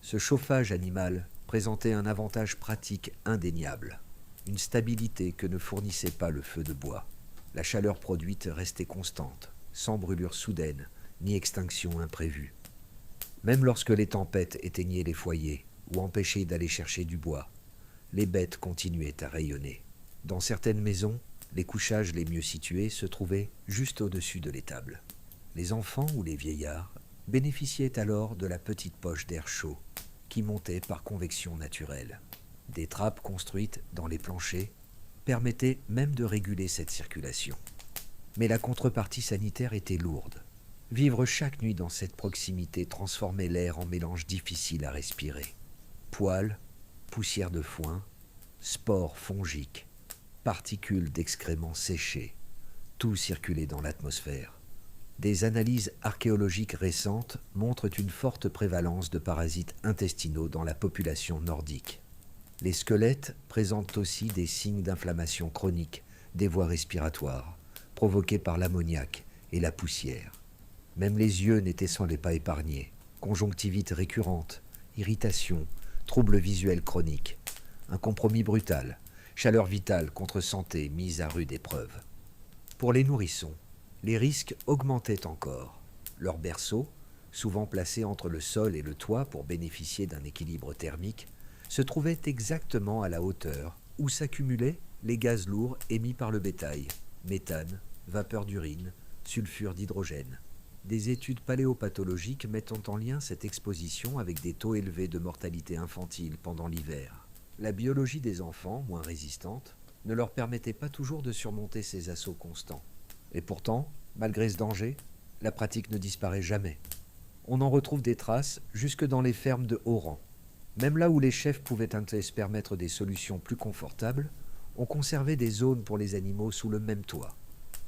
Speaker 1: Ce chauffage animal présentait un avantage pratique indéniable, une stabilité que ne fournissait pas le feu de bois. La chaleur produite restait constante, sans brûlure soudaine ni extinction imprévue. Même lorsque les tempêtes éteignaient les foyers ou empêchaient d'aller chercher du bois, les bêtes continuaient à rayonner. Dans certaines maisons, les couchages les mieux situés se trouvaient juste au-dessus de l'étable. Les enfants ou les vieillards bénéficiaient alors de la petite poche d'air chaud qui montait par convection naturelle. Des trappes construites dans les planchers permettaient même de réguler cette circulation. Mais la contrepartie sanitaire était lourde. Vivre chaque nuit dans cette proximité transformait l'air en mélange difficile à respirer. Poils, poussière de foin, spores fongiques, particules d'excréments séchés, tout circulait dans l'atmosphère. Des analyses archéologiques récentes montrent une forte prévalence de parasites intestinaux dans la population nordique. Les squelettes présentent aussi des signes d'inflammation chronique des voies respiratoires, provoqués par l'ammoniac et la poussière. Même les yeux n'étaient sans les pas épargnés. Conjonctivite récurrente, irritation, troubles visuels chroniques. Un compromis brutal, chaleur vitale contre santé mise à rude épreuve. Pour les nourrissons, les risques augmentaient encore. Leurs berceaux, souvent placés entre le sol et le toit pour bénéficier d'un équilibre thermique, se trouvaient exactement à la hauteur où s'accumulaient les gaz lourds émis par le bétail, méthane, vapeur d'urine, sulfure d'hydrogène. Des études paléopathologiques mettent en lien cette exposition avec des taux élevés de mortalité infantile pendant l'hiver. La biologie des enfants, moins résistante, ne leur permettait pas toujours de surmonter ces assauts constants. Et pourtant, malgré ce danger, la pratique ne disparaît jamais. On en retrouve des traces jusque dans les fermes de haut rang. Même là où les chefs pouvaient se permettre des solutions plus confortables, on conservait des zones pour les animaux sous le même toit.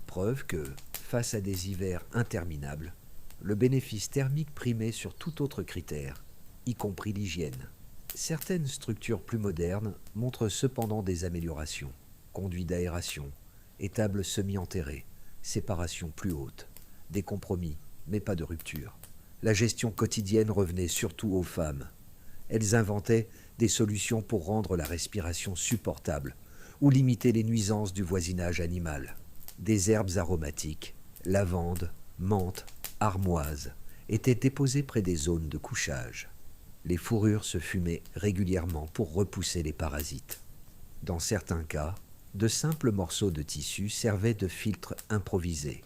Speaker 1: Preuve que, face à des hivers interminables, le bénéfice thermique primait sur tout autre critère, y compris l'hygiène. Certaines structures plus modernes montrent cependant des améliorations. Conduits d'aération, étables semi-enterrées, séparation plus haute, des compromis, mais pas de rupture. La gestion quotidienne revenait surtout aux femmes. Elles inventaient des solutions pour rendre la respiration supportable ou limiter les nuisances du voisinage animal. Des herbes aromatiques, lavande, menthe, armoise, étaient déposées près des zones de couchage. Les fourrures se fumaient régulièrement pour repousser les parasites. Dans certains cas, de simples morceaux de tissu servaient de filtres improvisés,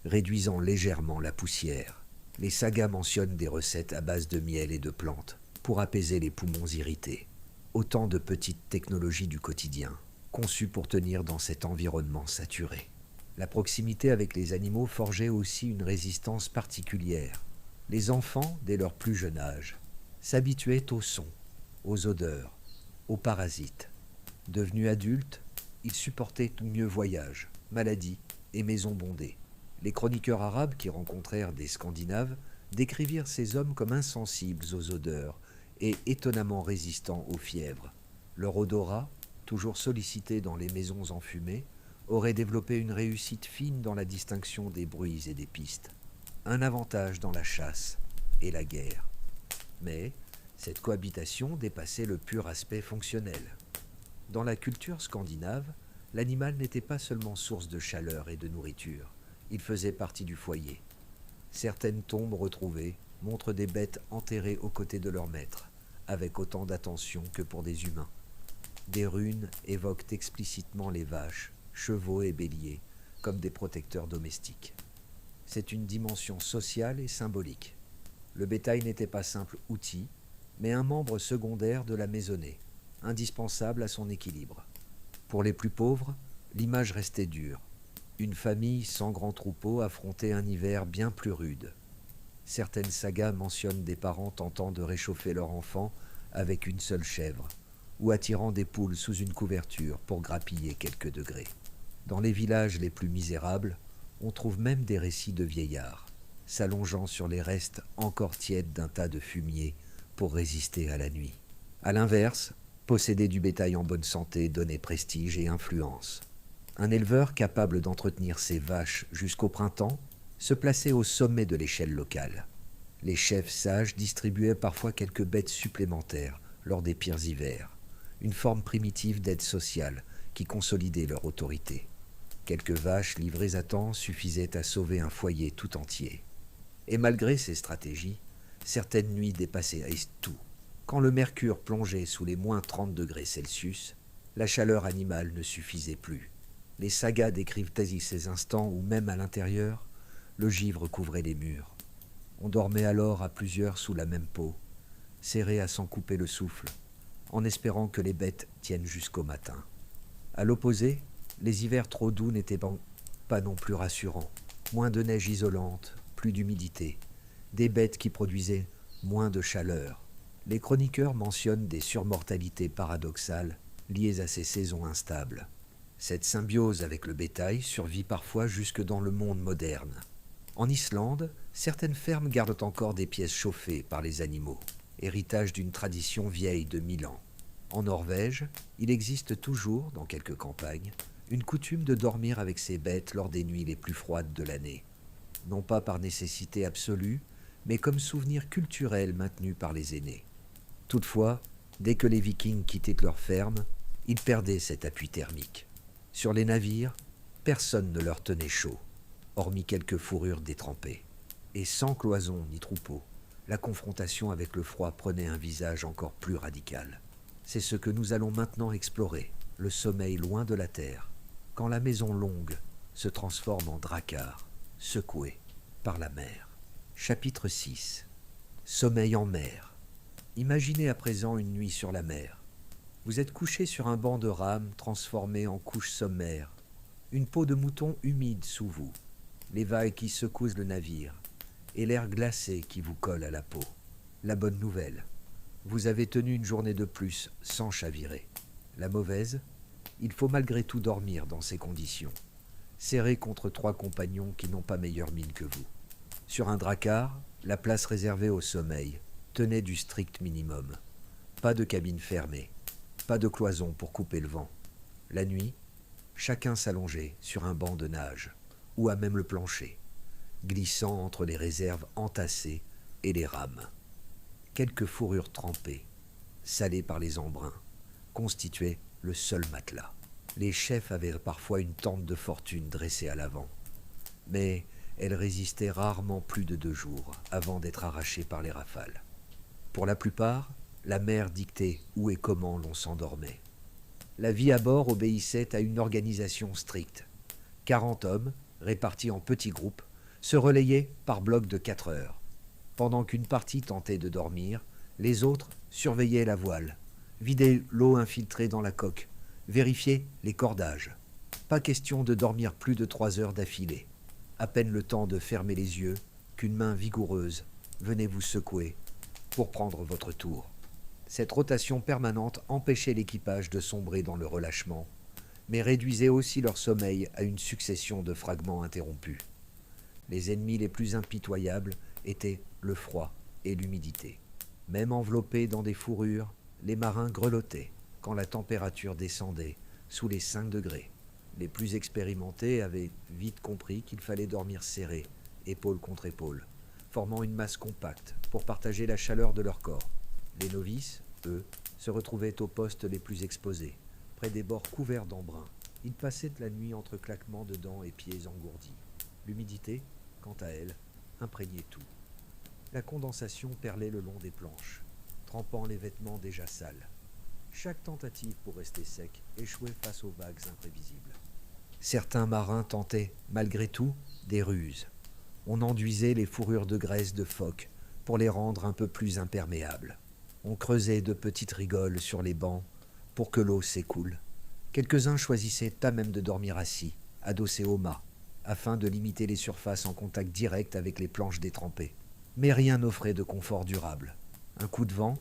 Speaker 1: réduisant légèrement la poussière. Les sagas mentionnent des recettes à base de miel et de plantes pour apaiser les poumons irrités. Autant de petites technologies du quotidien, conçues pour tenir dans cet environnement saturé. La proximité avec les animaux forgeait aussi une résistance particulière. Les enfants, dès leur plus jeune âge, s'habituaient aux sons, aux odeurs, aux parasites. Devenus adultes, ils supportaient mieux voyages, maladies et maisons bondées. Les chroniqueurs arabes qui rencontrèrent des Scandinaves décrivirent ces hommes comme insensibles aux odeurs et étonnamment résistants aux fièvres. Leur odorat, toujours sollicité dans les maisons enfumées, aurait développé une réussite fine dans la distinction des bruits et des pistes, un avantage dans la chasse et la guerre. Mais cette cohabitation dépassait le pur aspect fonctionnel. Dans la culture scandinave, l'animal n'était pas seulement source de chaleur et de nourriture, il faisait partie du foyer. Certaines tombes retrouvées montrent des bêtes enterrées aux côtés de leurs maîtres, avec autant d'attention que pour des humains. Des runes évoquent explicitement les vaches, chevaux et béliers comme des protecteurs domestiques. C'est une dimension sociale et symbolique. Le bétail n'était pas simple outil, mais un membre secondaire de la maisonnée, indispensable à son équilibre. Pour les plus pauvres, l'image restait dure. Une famille sans grand troupeau affrontait un hiver bien plus rude. Certaines sagas mentionnent des parents tentant de réchauffer leur enfant avec une seule chèvre, ou attirant des poules sous une couverture pour grappiller quelques degrés. Dans les villages les plus misérables, on trouve même des récits de vieillards, s'allongeant sur les restes encore tièdes d'un tas de fumier pour résister à la nuit. À l'inverse, posséder du bétail en bonne santé donnait prestige et influence. Un éleveur capable d'entretenir ses vaches jusqu'au printemps se plaçait au sommet de l'échelle locale. Les chefs sages distribuaient parfois quelques bêtes supplémentaires lors des pires hivers, une forme primitive d'aide sociale qui consolidait leur autorité. Quelques vaches livrées à temps suffisaient à sauver un foyer tout entier. Et malgré ces stratégies, certaines nuits dépassaient tout. Quand le mercure plongeait sous les moins 30 degrés Celsius, la chaleur animale ne suffisait plus. Les sagas décrivent ces instants où, même à l'intérieur, le givre couvrait les murs. On dormait alors à plusieurs sous la même peau, serrés à s'en couper le souffle, en espérant que les bêtes tiennent jusqu'au matin. À l'opposé, les hivers trop doux n'étaient pas non plus rassurants. Moins de neige isolante, plus d'humidité, des bêtes qui produisaient moins de chaleur. Les chroniqueurs mentionnent des surmortalités paradoxales liées à ces saisons instables. Cette symbiose avec le bétail survit parfois jusque dans le monde moderne. En Islande, certaines fermes gardent encore des pièces chauffées par les animaux, héritage d'une tradition vieille de 1000 ans. En Norvège, il existe toujours, dans quelques campagnes, une coutume de dormir avec ces bêtes lors des nuits les plus froides de l'année. Non pas par nécessité absolue, mais comme souvenir culturel maintenu par les aînés. Toutefois, dès que les Vikings quittaient leur ferme, ils perdaient cet appui thermique. Sur les navires, personne ne leur tenait chaud, hormis quelques fourrures détrempées. Et sans cloison ni troupeau, la confrontation avec le froid prenait un visage encore plus radical. C'est ce que nous allons maintenant explorer, le sommeil loin de la terre, quand la maison longue se transforme en drakkar, secouée par la mer. Chapitre 6. Sommeil en mer. Imaginez à présent une nuit sur la mer. Vous êtes couché sur un banc de rames transformé en couche sommaire, une peau de mouton humide sous vous, les vagues qui secouent le navire, et l'air glacé qui vous colle à la peau. La bonne nouvelle, vous avez tenu une journée de plus sans chavirer. La mauvaise, il faut malgré tout dormir dans ces conditions, serré contre 3 compagnons qui n'ont pas meilleure mine que vous. Sur un drakkar, la place réservée au sommeil tenait du strict minimum. Pas de cabine fermée, pas de cloison pour couper le vent. La nuit, chacun s'allongeait sur un banc de nage, ou à même le plancher, glissant entre les réserves entassées et les rames. Quelques fourrures trempées, salées par les embruns, constituaient le seul matelas. Les chefs avaient parfois une tente de fortune dressée à l'avant, mais elle résistait rarement plus de 2 jours avant d'être arrachée par les rafales. Pour la plupart, la mer dictait où et comment l'on s'endormait. La vie à bord obéissait à une organisation stricte. 40 hommes, répartis en petits groupes, se relayaient par bloc de 4 heures. Pendant qu'une partie tentait de dormir, les autres surveillaient la voile, vidaient l'eau infiltrée dans la coque, vérifiaient les cordages. Pas question de dormir plus de 3 heures d'affilée. À peine le temps de fermer les yeux qu'une main vigoureuse venez vous secouer pour prendre votre tour. Cette rotation permanente empêchait l'équipage de sombrer dans le relâchement, mais réduisait aussi leur sommeil à une succession de fragments interrompus. Les ennemis les plus impitoyables étaient le froid et l'humidité. Même enveloppés dans des fourrures, les marins grelottaient quand la température descendait sous les 5 degrés. Les plus expérimentés avaient vite compris qu'il fallait dormir serré, épaule contre épaule, formant une masse compacte pour partager la chaleur de leur corps. Les novices, eux, se retrouvaient aux postes les plus exposés, près des bords couverts d'embrun. Ils passaient la nuit entre claquements de dents et pieds engourdis. L'humidité, quant à elle, imprégnait tout. La condensation perlait le long des planches, trempant les vêtements déjà sales. Chaque tentative pour rester sec échouait face aux vagues imprévisibles. Certains marins tentaient, malgré tout, des ruses. On enduisait les fourrures de graisse de phoque pour les rendre un peu plus imperméables. On creusait de petites rigoles sur les bancs pour que l'eau s'écoule. Quelques-uns choisissaient à même de dormir assis, adossés au mât, afin de limiter les surfaces en contact direct avec les planches détrempées. Mais rien n'offrait de confort durable. Un coup de vent,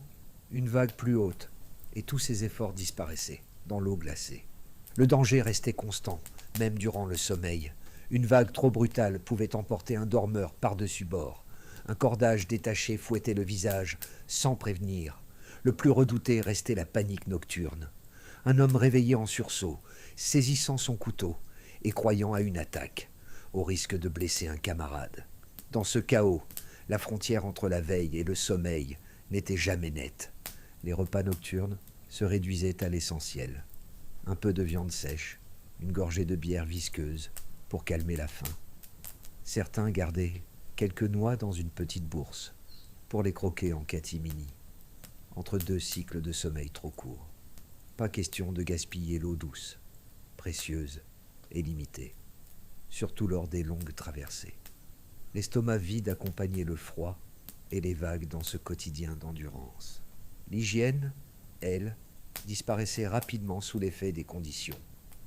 Speaker 1: une vague plus haute, et tous ces efforts disparaissaient dans l'eau glacée. Le danger restait constant, même durant le sommeil. Une vague trop brutale pouvait emporter un dormeur par-dessus bord. Un cordage détaché fouettait le visage, sans prévenir. Le plus redouté restait la panique nocturne. Un homme réveillé en sursaut, saisissant son couteau et croyant à une attaque, au risque de blesser un camarade. Dans ce chaos, la frontière entre la veille et le sommeil n'était jamais nette. Les repas nocturnes se réduisaient à l'essentiel. Un peu de viande sèche, une gorgée de bière visqueuse pour calmer la faim. Certains gardaient quelques noix dans une petite bourse pour les croquer en catimini, entre 2 cycles de sommeil trop courts. Pas question de gaspiller l'eau douce, précieuse et limitée, surtout lors des longues traversées. L'estomac vide accompagnait le froid et les vagues dans ce quotidien d'endurance. L'hygiène, elle, disparaissait rapidement sous l'effet des conditions.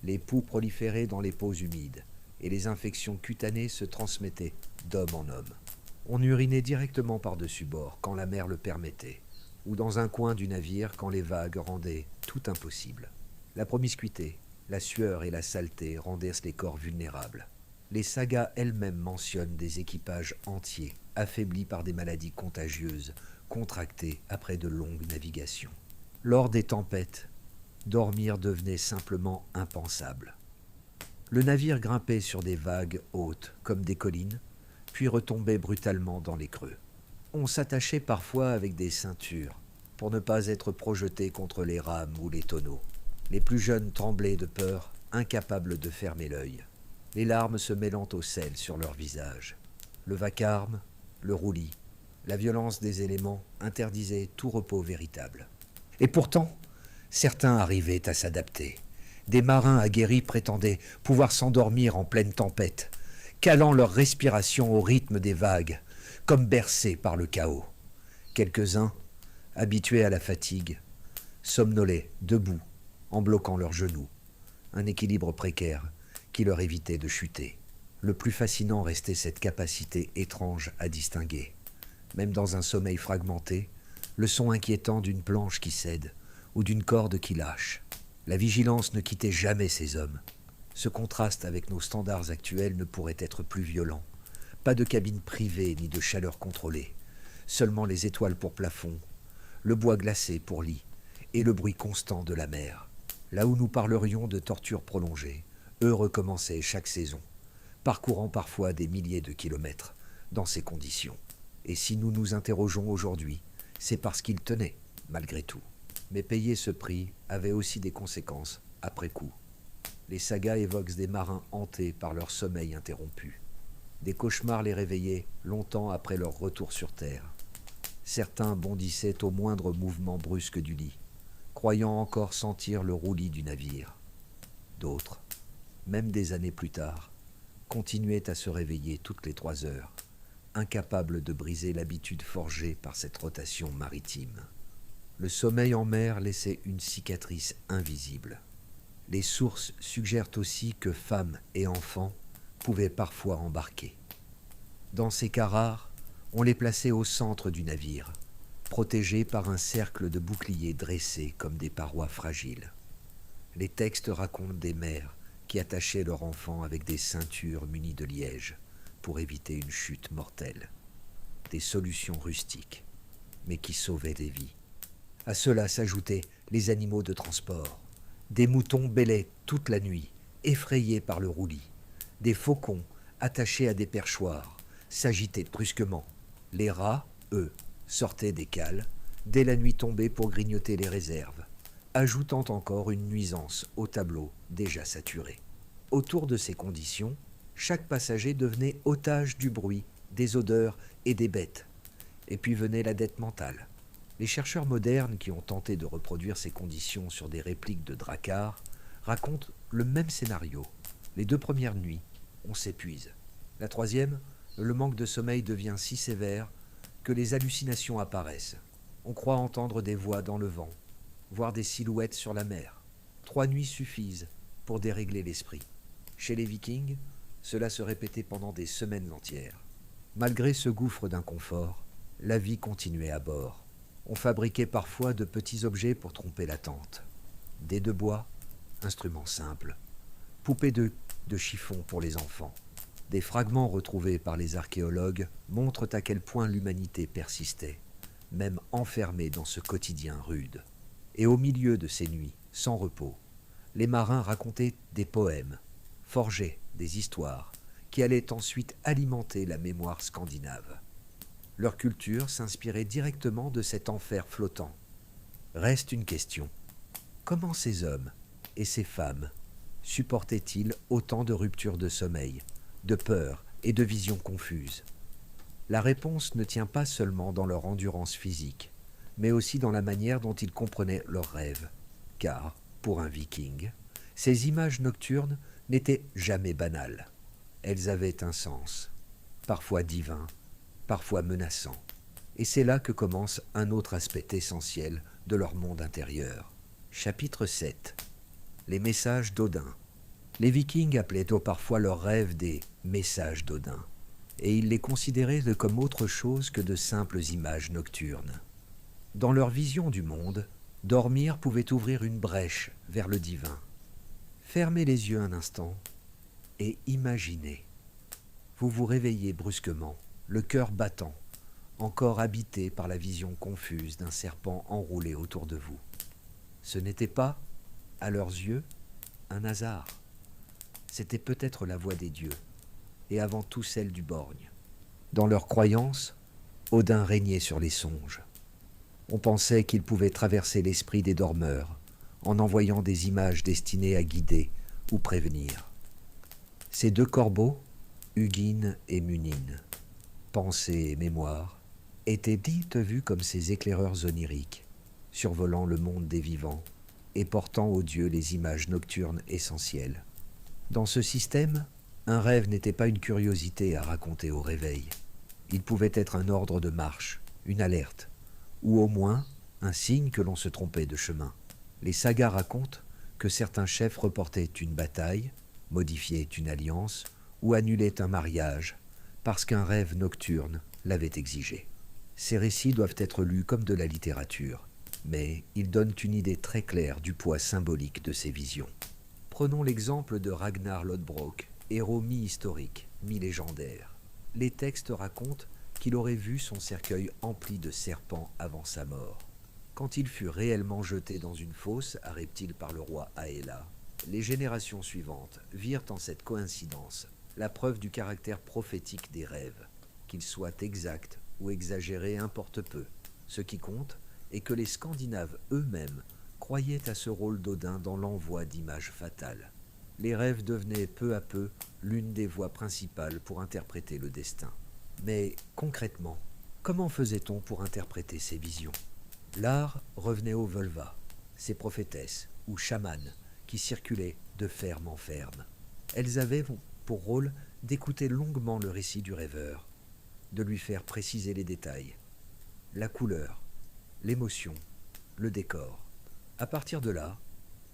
Speaker 1: Les poux proliféraient dans les peaux humides et les infections cutanées se transmettaient d'homme en homme. On urinait directement par-dessus bord quand la mer le permettait, ou dans un coin du navire quand les vagues rendaient tout impossible. La promiscuité, la sueur et la saleté rendaient les corps vulnérables. Les sagas elles-mêmes mentionnent des équipages entiers, affaiblis par des maladies contagieuses, contractées après de longues navigations. Lors des tempêtes, dormir devenait simplement impensable. Le navire grimpait sur des vagues hautes, comme des collines, puis retombait brutalement dans les creux. On s'attachait parfois avec des ceintures, pour ne pas être projeté contre les rames ou les tonneaux. Les plus jeunes tremblaient de peur, incapables de fermer l'œil, les larmes se mêlant au sel sur leur visage. Le vacarme, le roulis, la violence des éléments interdisaient tout repos véritable. Et pourtant, certains arrivaient à s'adapter. Des marins aguerris prétendaient pouvoir s'endormir en pleine tempête, calant leur respiration au rythme des vagues, comme bercés par le chaos. Quelques-uns, habitués à la fatigue, somnolaient debout, en bloquant leurs genoux, un équilibre précaire qui leur évitait de chuter. Le plus fascinant restait cette capacité étrange à distinguer, même dans un sommeil fragmenté, le son inquiétant d'une planche qui cède ou d'une corde qui lâche. La vigilance ne quittait jamais ces hommes. Ce contraste avec nos standards actuels ne pourrait être plus violent. Pas de cabine privée ni de chaleur contrôlée, seulement les étoiles pour plafond, le bois glacé pour lit et le bruit constant de la mer. Là où nous parlerions de torture prolongée, eux recommençaient chaque saison, parcourant parfois des milliers de kilomètres dans ces conditions. Et si nous nous interrogeons aujourd'hui, c'est parce qu'ils tenaient, malgré tout. Mais payer ce prix avait aussi des conséquences après coup. Les sagas évoquent des marins hantés par leur sommeil interrompu. Des cauchemars les réveillaient longtemps après leur retour sur terre. Certains bondissaient au moindre mouvement brusque du lit, croyant encore sentir le roulis du navire. D'autres, même des années plus tard, continuaient à se réveiller toutes les 3 heures, incapables de briser l'habitude forgée par cette rotation maritime. Le sommeil en mer laissait une cicatrice invisible. Les sources suggèrent aussi que femmes et enfants pouvaient parfois embarquer. Dans ces cas rares, On les plaçait au centre du navire, protégés par un cercle de boucliers dressés comme des parois fragiles. Les textes racontent des mères qui attachaient leurs enfants avec des ceintures munies de liège pour éviter une chute mortelle. Des solutions rustiques, mais qui sauvaient des vies. À cela s'ajoutaient les animaux de transport. Des moutons bêlaient toute la nuit, effrayés par le roulis. Des faucons, attachés à des perchoirs, s'agitaient brusquement. Les rats, eux, sortaient des cales, dès la nuit tombée pour grignoter les réserves, ajoutant encore une nuisance au tableau déjà saturé. Autour de ces conditions, chaque passager devenait otage du bruit, des odeurs et des bêtes. Et puis venait la dette mentale. Les chercheurs modernes qui ont tenté de reproduire ces conditions sur des répliques de dracars racontent le même scénario. Les 2 premières nuits, on s'épuise. La troisième, le manque de sommeil devient si sévère que les hallucinations apparaissent. On croit entendre des voix dans le vent, voir des silhouettes sur la mer. 3 nuits suffisent pour dérégler l'esprit. Chez les Vikings, cela se répétait pendant des semaines entières. Malgré ce gouffre d'inconfort, la vie continuait à bord. On fabriquait parfois de petits objets pour tromper l'attente. Dés de bois, instruments simples, poupées de chiffon pour les enfants. Des fragments retrouvés par les archéologues montrent à quel point l'humanité persistait, même enfermée dans ce quotidien rude. Et au milieu de ces nuits, sans repos, les marins racontaient des poèmes, forgeaient des histoires, qui allaient ensuite alimenter la mémoire scandinave. Leur culture s'inspirait directement de cet enfer flottant. Reste une question. Comment ces hommes et ces femmes supportaient-ils autant de ruptures de sommeil, de peur et de visions confuses? La réponse ne tient pas seulement dans leur endurance physique, mais aussi dans la manière dont ils comprenaient leurs rêves. Car, pour un viking, ces images nocturnes n'étaient jamais banales. Elles avaient un sens, parfois divin, parfois menaçant. Et c'est là que commence un autre aspect essentiel de leur monde intérieur. Chapitre 7. Les messages d'Odin. Les Vikings appelaient parfois leurs rêves des messages d'Odin, et ils les considéraient comme autre chose que de simples images nocturnes. Dans leur vision du monde, dormir pouvait ouvrir une brèche vers le divin. Fermez les yeux un instant et imaginez. Vous vous réveillez brusquement, le cœur battant, encore habité par la vision confuse d'un serpent enroulé autour de vous. Ce n'était pas, à leurs yeux, un hasard. C'était peut-être la voix des dieux, et avant tout celle du borgne. Dans leurs croyances, Odin régnait sur les songes. On pensait qu'il pouvait traverser l'esprit des dormeurs, en envoyant des images destinées à guider ou prévenir. Ces 2 corbeaux, Hugin et Munin, pensée et mémoire, étaient dites vues comme ces éclaireurs oniriques, survolant le monde des vivants et portant aux dieux les images nocturnes essentielles. Dans ce système, un rêve n'était pas une curiosité à raconter au réveil. Il pouvait être un ordre de marche, une alerte, ou au moins un signe que l'on se trompait de chemin. Les sagas racontent que certains chefs reportaient une bataille, modifiaient une alliance ou annulaient un mariage parce qu'un rêve nocturne l'avait exigé. Ces récits doivent être lus comme de la littérature, mais ils donnent une idée très claire du poids symbolique de ces visions. Prenons l'exemple de Ragnar Lodbrok, héros mi-historique, mi-légendaire. Les textes racontent qu'il aurait vu son cercueil empli de serpents avant sa mort. Quand il fut réellement jeté dans une fosse à reptiles par le roi Aela, les générations suivantes virent en cette coïncidence la preuve du caractère prophétique des rêves. Qu'ils soient exacts ou exagérés importe peu. Ce qui compte est que les Scandinaves eux-mêmes croyaient à ce rôle d'Odin dans l'envoi d'images fatales. Les rêves devenaient peu à peu l'une des voies principales pour interpréter le destin. Mais concrètement, comment faisait-on pour interpréter ces visions? L'art revenait aux Völva, ces prophétesses ou chamanes qui circulaient de ferme en ferme. Elles avaient pour rôle d'écouter longuement le récit du rêveur, de lui faire préciser les détails, la couleur, l'émotion, le décor. À partir de là,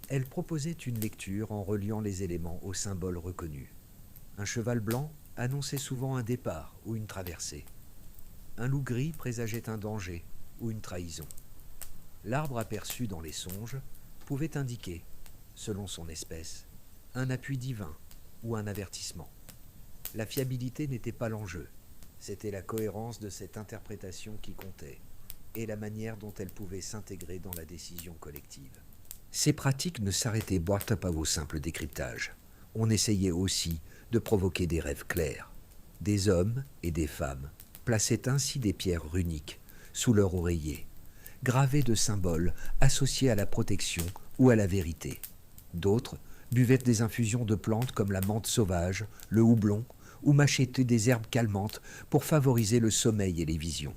Speaker 1: elles proposaient une lecture en reliant les éléments aux symboles reconnus. Un cheval blanc annonçait souvent un départ ou une traversée. Un loup gris présageait un danger ou une trahison. L'arbre aperçu dans les songes pouvait indiquer, selon son espèce, un appui divin ou un avertissement. La fiabilité n'était pas l'enjeu, c'était la cohérence de cette interprétation qui comptait, et la manière dont elle pouvait s'intégrer dans la décision collective. Ces pratiques ne s'arrêtaient pas au simple décryptage. On essayait aussi de provoquer des rêves clairs. Des hommes et des femmes plaçaient ainsi des pierres runiques sous leur oreiller, gravées de symboles associés à la protection ou à la vérité. D'autres buvaient des infusions de plantes comme la menthe sauvage, le houblon, ou mâchaient des herbes calmantes pour favoriser le sommeil et les visions.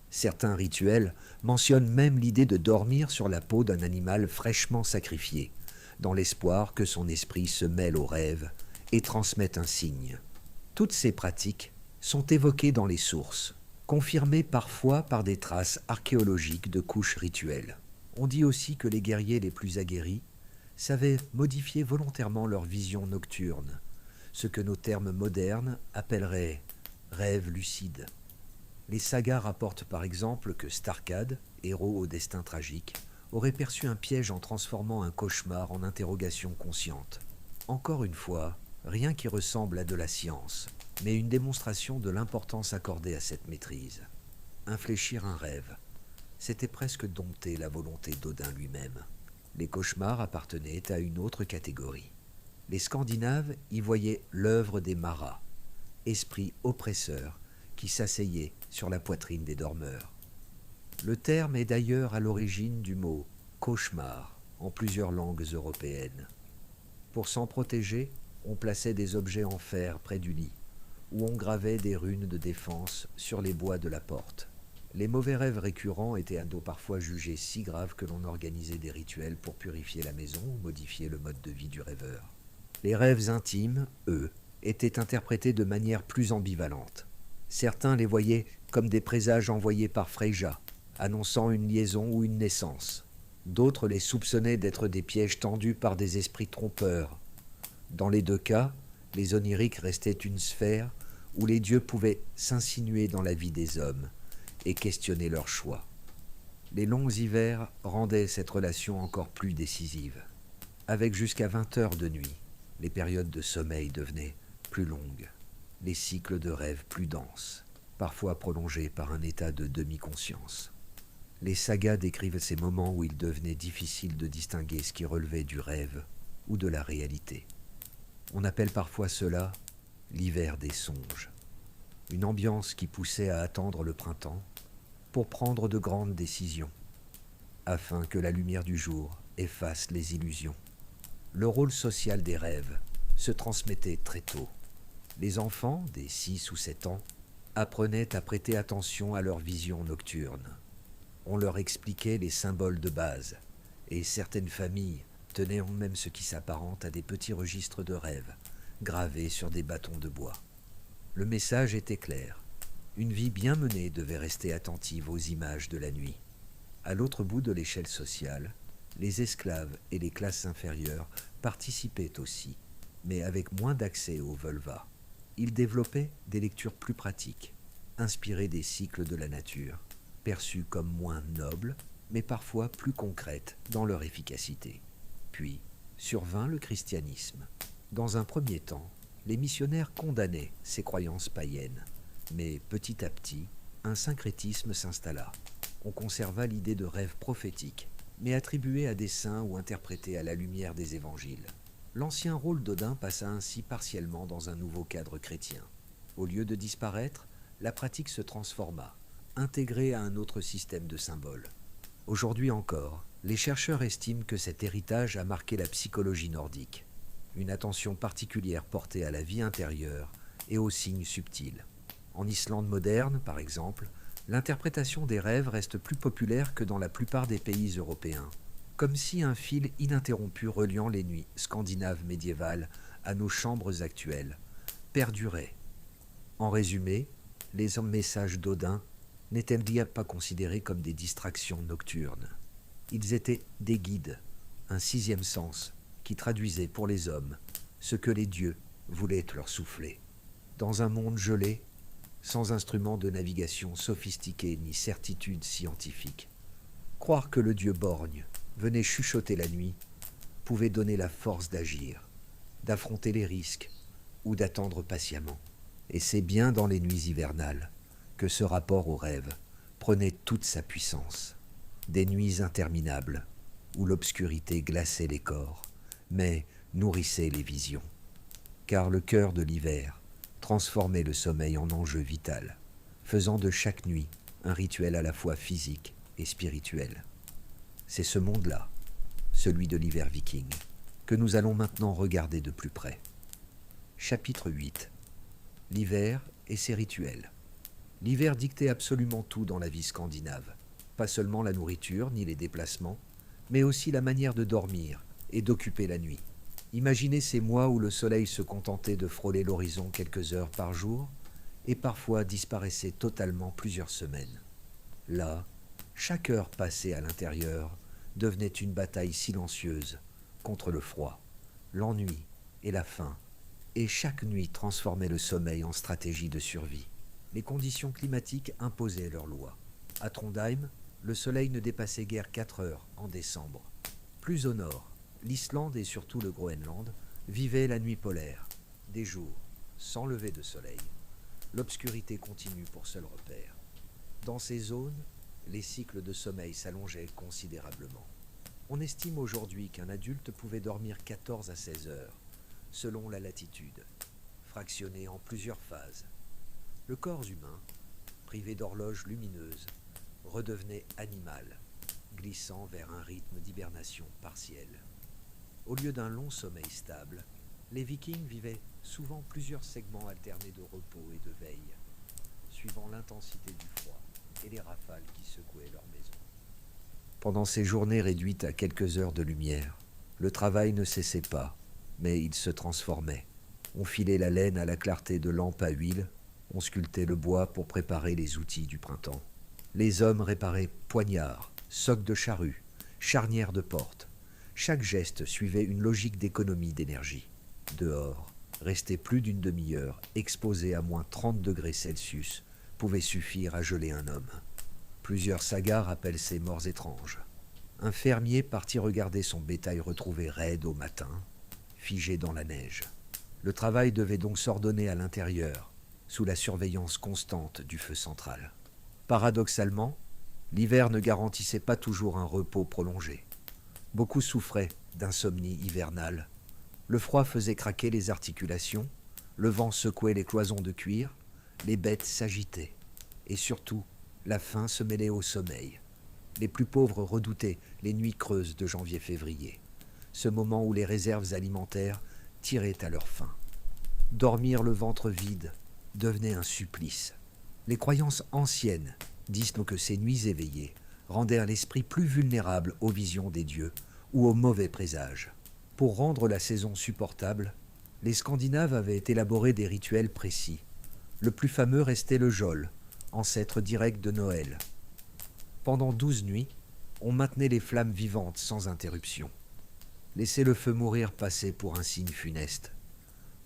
Speaker 1: Certains rituels mentionnent même l'idée de dormir sur la peau d'un animal fraîchement sacrifié, dans l'espoir que son esprit se mêle aux rêves et transmette un signe. Toutes ces pratiques sont évoquées dans les sources, confirmées parfois par des traces archéologiques de couches rituelles. On dit aussi que les guerriers les plus aguerris savaient modifier volontairement leur vision nocturne, ce que nos termes modernes appelleraient rêves lucides. Les sagas rapportent par exemple que Starkad, héros au destin tragique, aurait perçu un piège en transformant un cauchemar en interrogation consciente. Encore une fois, rien qui ressemble à de la science, mais une démonstration de l'importance accordée à cette maîtrise. Infléchir un rêve, c'était presque dompter la volonté d'Odin lui-même. Les cauchemars appartenaient à une autre catégorie. Les Scandinaves y voyaient l'œuvre des maras, esprits oppresseurs qui s'asseyaient sur la poitrine des dormeurs. Le terme est d'ailleurs à l'origine du mot cauchemar en plusieurs langues européennes. Pour s'en protéger, on plaçait des objets en fer près du lit, ou on gravait des runes de défense sur les bois de la porte. Les mauvais rêves récurrents étaient parfois jugés si graves que l'on organisait des rituels pour purifier la maison ou modifier le mode de vie du rêveur. Les rêves intimes, eux, étaient interprétés de manière plus ambivalente. Certains les voyaient comme des présages envoyés par Freyja, annonçant une liaison ou une naissance. D'autres les soupçonnaient d'être des pièges tendus par des esprits trompeurs. Dans les deux cas, les oniriques restaient une sphère où les dieux pouvaient s'insinuer dans la vie des hommes et questionner leurs choix. Les longs hivers rendaient cette relation encore plus décisive. Avec jusqu'à 20 heures de nuit, les périodes de sommeil devenaient plus longues, les cycles de rêve plus denses, parfois prolongés par un état de demi-conscience. Les sagas décrivent ces moments où il devenait difficile de distinguer ce qui relevait du rêve ou de la réalité. On appelle parfois cela l'hiver des songes, une ambiance qui poussait à attendre le printemps pour prendre de grandes décisions, afin que la lumière du jour efface les illusions. Le rôle social des rêves se transmettait très tôt. Les enfants, dès 6 ou 7 ans, apprenaient à prêter attention à leur vision nocturne. On leur expliquait les symboles de base, et certaines familles tenaient même ce qui s'apparente à des petits registres de rêves, gravés sur des bâtons de bois. Le message était clair. Une vie bien menée devait rester attentive aux images de la nuit. À l'autre bout de l'échelle sociale, les esclaves et les classes inférieures participaient aussi, mais avec moins d'accès aux vulvas. Ils développaient des lectures plus pratiques, inspirées des cycles de la nature, perçues comme moins nobles, mais parfois plus concrètes dans leur efficacité. Puis survint le christianisme. Dans un premier temps, les missionnaires condamnaient ces croyances païennes, mais petit à petit, un syncrétisme s'installa. On conserva l'idée de rêve prophétique, mais attribué à des saints ou interprété à la lumière des évangiles. L'ancien rôle d'Odin passa ainsi partiellement dans un nouveau cadre chrétien. Au lieu de disparaître, la pratique se transforma, intégrée à un autre système de symboles. Aujourd'hui encore, les chercheurs estiment que cet héritage a marqué la psychologie nordique. Une attention particulière portée à la vie intérieure et aux signes subtils. En Islande moderne, par exemple, l'interprétation des rêves reste plus populaire que dans la plupart des pays européens, comme si un fil ininterrompu reliant les nuits scandinaves médiévales à nos chambres actuelles perdurait. En résumé, les messages d'Odin n'étaient pas considérés comme des distractions nocturnes. Ils étaient des guides, un sixième sens qui traduisait pour les hommes ce que les dieux voulaient leur souffler. Dans un monde gelé, sans instruments de navigation sophistiqués ni certitude scientifique. Croire que le dieu borgne venait chuchoter la nuit pouvait donner la force d'agir, d'affronter les risques ou d'attendre patiemment. Et c'est bien dans les nuits hivernales que ce rapport au rêve prenait toute sa puissance. Des nuits interminables où l'obscurité glaçait les corps, mais nourrissait les visions. Car le cœur de l'hiver transformait le sommeil en enjeu vital, faisant de chaque nuit un rituel à la fois physique et spirituel. C'est ce monde-là, celui de l'hiver viking, que nous allons maintenant regarder de plus près. Chapitre 8. L'hiver et ses rituels. L'hiver dictait absolument tout dans la vie scandinave, pas seulement la nourriture ni les déplacements, mais aussi la manière de dormir et d'occuper la nuit. Imaginez ces mois où le soleil se contentait de frôler l'horizon quelques heures par jour et parfois disparaissait totalement plusieurs semaines. Là, chaque heure passée à l'intérieur devenait une bataille silencieuse contre le froid, l'ennui et la faim, et chaque nuit transformait le sommeil en stratégie de survie. Les conditions climatiques imposaient leurs lois. À Trondheim, le soleil ne dépassait guère 4 heures en décembre. Plus au nord, l'Islande et surtout le Groenland vivaient la nuit polaire, des jours sans lever de soleil. L'obscurité continue pour seul repère. Dans ces zones, les cycles de sommeil s'allongeaient considérablement. On estime aujourd'hui qu'un adulte pouvait dormir 14 à 16 heures, selon la latitude, fractionné en plusieurs phases. Le corps humain, privé d'horloge lumineuse, redevenait animal, glissant vers un rythme d'hibernation partielle. Au lieu d'un long sommeil stable, les Vikings vivaient souvent plusieurs segments alternés de repos et de veille, suivant l'intensité du froid et les rafales qui secouaient leur maison. Pendant ces journées réduites à quelques heures de lumière, le travail ne cessait pas, mais il se transformait. On filait la laine à la clarté de lampes à huile, on sculptait le bois pour préparer les outils du printemps. Les hommes réparaient poignards, socs de charrue, charnières de porte. Chaque geste suivait une logique d'économie d'énergie. Dehors, rester plus d'une demi-heure, exposé à moins 30 degrés Celsius, pouvait suffire à geler un homme. Plusieurs sagas rappellent ces morts étranges. Un fermier partit regarder son bétail retrouvé raide au matin, figé dans la neige. Le travail devait donc s'ordonner à l'intérieur, sous la surveillance constante du feu central. Paradoxalement, l'hiver ne garantissait pas toujours un repos prolongé. Beaucoup souffraient d'insomnie hivernale. Le froid faisait craquer les articulations, le vent secouait les cloisons de cuir, les bêtes s'agitaient. Et surtout, la faim se mêlait au sommeil. Les plus pauvres redoutaient les nuits creuses de janvier-février, ce moment où les réserves alimentaires tiraient à leur fin. Dormir le ventre vide devenait un supplice. Les croyances anciennes disent que ces nuits éveillées rendèrent l'esprit plus vulnérable aux visions des dieux ou aux mauvais présages. Pour rendre la saison supportable, les Scandinaves avaient élaboré des rituels précis. Le plus fameux restait le Jol, ancêtre direct de Noël. Pendant 12 nuits, on maintenait les flammes vivantes sans interruption. Laisser le feu mourir passait pour un signe funeste.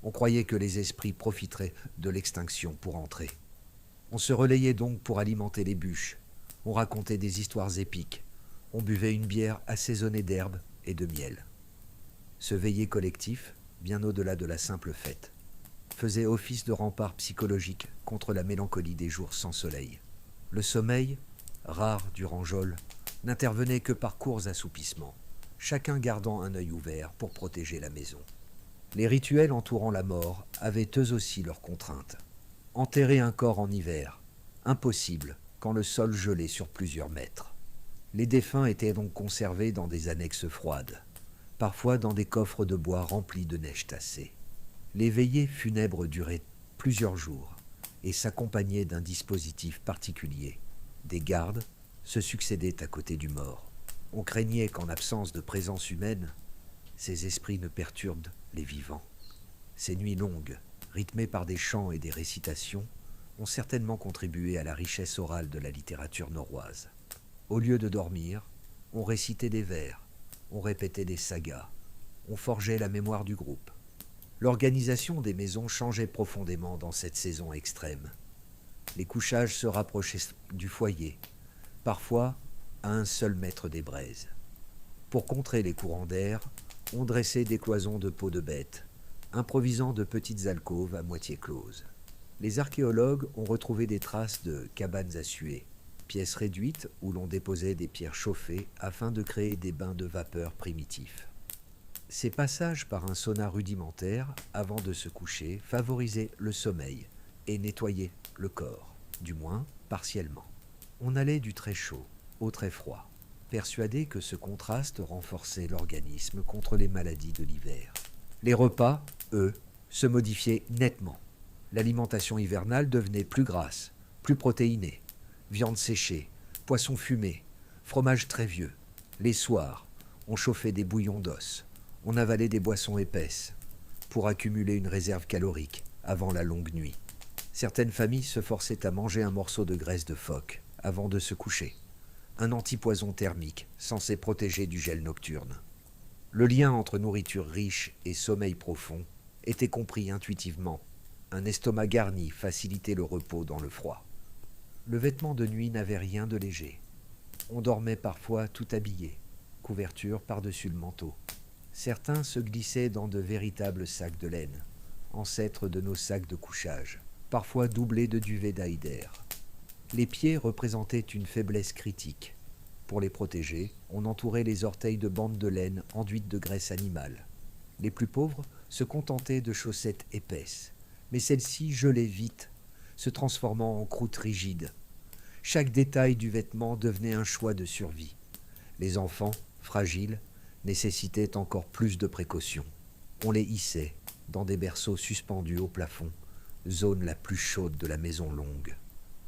Speaker 1: On croyait que les esprits profiteraient de l'extinction pour entrer. On se relayait donc pour alimenter les bûches. On racontait des histoires épiques. On buvait une bière assaisonnée d'herbes et de miel. Ce veillé collectif, bien au-delà de la simple fête, faisait office de rempart psychologique contre la mélancolie des jours sans soleil. Le sommeil, rare durant Jol, n'intervenait que par courts assoupissements, chacun gardant un œil ouvert pour protéger la maison. Les rituels entourant la mort avaient eux aussi leurs contraintes. Enterrer un corps en hiver, impossible quand le sol gelait sur plusieurs mètres. Les défunts étaient donc conservés dans des annexes froides, parfois dans des coffres de bois remplis de neige tassée. Les veillées funèbres duraient plusieurs jours et s'accompagnaient d'un dispositif particulier. Des gardes se succédaient à côté du mort. On craignait qu'en absence de présence humaine, ces esprits ne perturbent les vivants. Ces nuits longues, rythmées par des chants et des récitations, ont certainement contribué à la richesse orale de la littérature norroise. Au lieu de dormir, on récitait des vers, on répétait des sagas, on forgeait la mémoire du groupe. L'organisation des maisons changeait profondément dans cette saison extrême. Les couchages se rapprochaient du foyer, parfois à un seul mètre des braises. Pour contrer les courants d'air, on dressait des cloisons de peaux de bête, improvisant de petites alcôves à moitié closes. Les archéologues ont retrouvé des traces de cabanes à suer, pièces réduites où l'on déposait des pierres chauffées afin de créer des bains de vapeur primitifs. Ces passages par un sauna rudimentaire, avant de se coucher, favorisaient le sommeil et nettoyaient le corps, du moins partiellement. On allait du très chaud au très froid, persuadé que ce contraste renforçait l'organisme contre les maladies de l'hiver. Les repas, eux, se modifiaient nettement. L'alimentation hivernale devenait plus grasse, plus protéinée. Viande séchée, poisson fumé, fromage très vieux. Les soirs, on chauffait des bouillons d'os. On avalait des boissons épaisses pour accumuler une réserve calorique avant la longue nuit. Certaines familles se forçaient à manger un morceau de graisse de phoque avant de se coucher. Un antipoison thermique censé protéger du gel nocturne. Le lien entre nourriture riche et sommeil profond était compris intuitivement. Un estomac garni facilitait le repos dans le froid. Le vêtement de nuit n'avait rien de léger. On dormait parfois tout habillé, couverture par-dessus le manteau. Certains se glissaient dans de véritables sacs de laine, ancêtres de nos sacs de couchage, parfois doublés de duvet d'Aïder. Les pieds représentaient une faiblesse critique. Pour les protéger, on entourait les orteils de bandes de laine enduites de graisse animale. Les plus pauvres se contentaient de chaussettes épaisses, mais celles-ci gelaient vite, se transformant en croûte rigide. Chaque détail du vêtement devenait un choix de survie. Les enfants, fragiles, nécessitaient encore plus de précautions. On les hissait dans des berceaux suspendus au plafond, zone la plus chaude de la maison longue.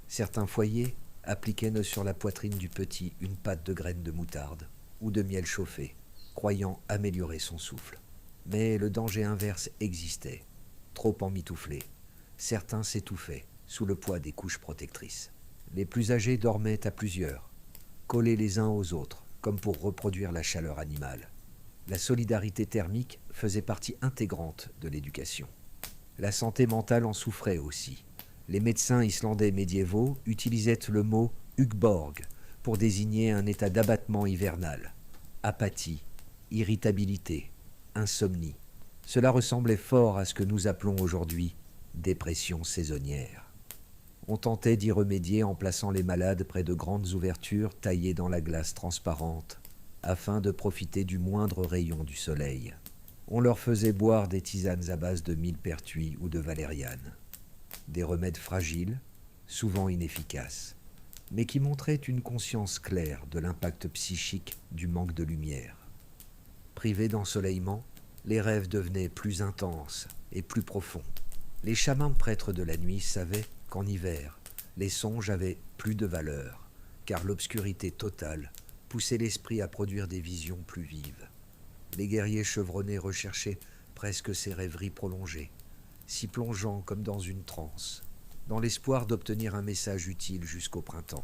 Speaker 1: Certains foyers appliquaient sur la poitrine du petit une pâte de graines de moutarde ou de miel chauffé, croyant améliorer son souffle. Mais le danger inverse existait. Trop emmitouflés, certains s'étouffaient sous le poids des couches protectrices. Les plus âgés dormaient à plusieurs, collés les uns aux autres, comme pour reproduire la chaleur animale. La solidarité thermique faisait partie intégrante de l'éducation. La santé mentale en souffrait aussi. Les médecins islandais médiévaux utilisaient le mot hugborg pour désigner un état d'abattement hivernal. Apathie, irritabilité, insomnie. Cela ressemblait fort à ce que nous appelons aujourd'hui dépression saisonnière. On tentait d'y remédier en plaçant les malades près de grandes ouvertures taillées dans la glace transparente, afin de profiter du moindre rayon du soleil. On leur faisait boire des tisanes à base de millepertuis ou de valériane. Des remèdes fragiles, souvent inefficaces, mais qui montraient une conscience claire de l'impact psychique du manque de lumière. Privés d'ensoleillement, les rêves devenaient plus intenses et plus profonds. Les chamans prêtres de la nuit savaient qu'en hiver, les songes avaient plus de valeur, car l'obscurité totale poussait l'esprit à produire des visions plus vives. Les guerriers chevronnés recherchaient presque ces rêveries prolongées, s'y plongeant comme dans une transe, dans l'espoir d'obtenir un message utile jusqu'au printemps.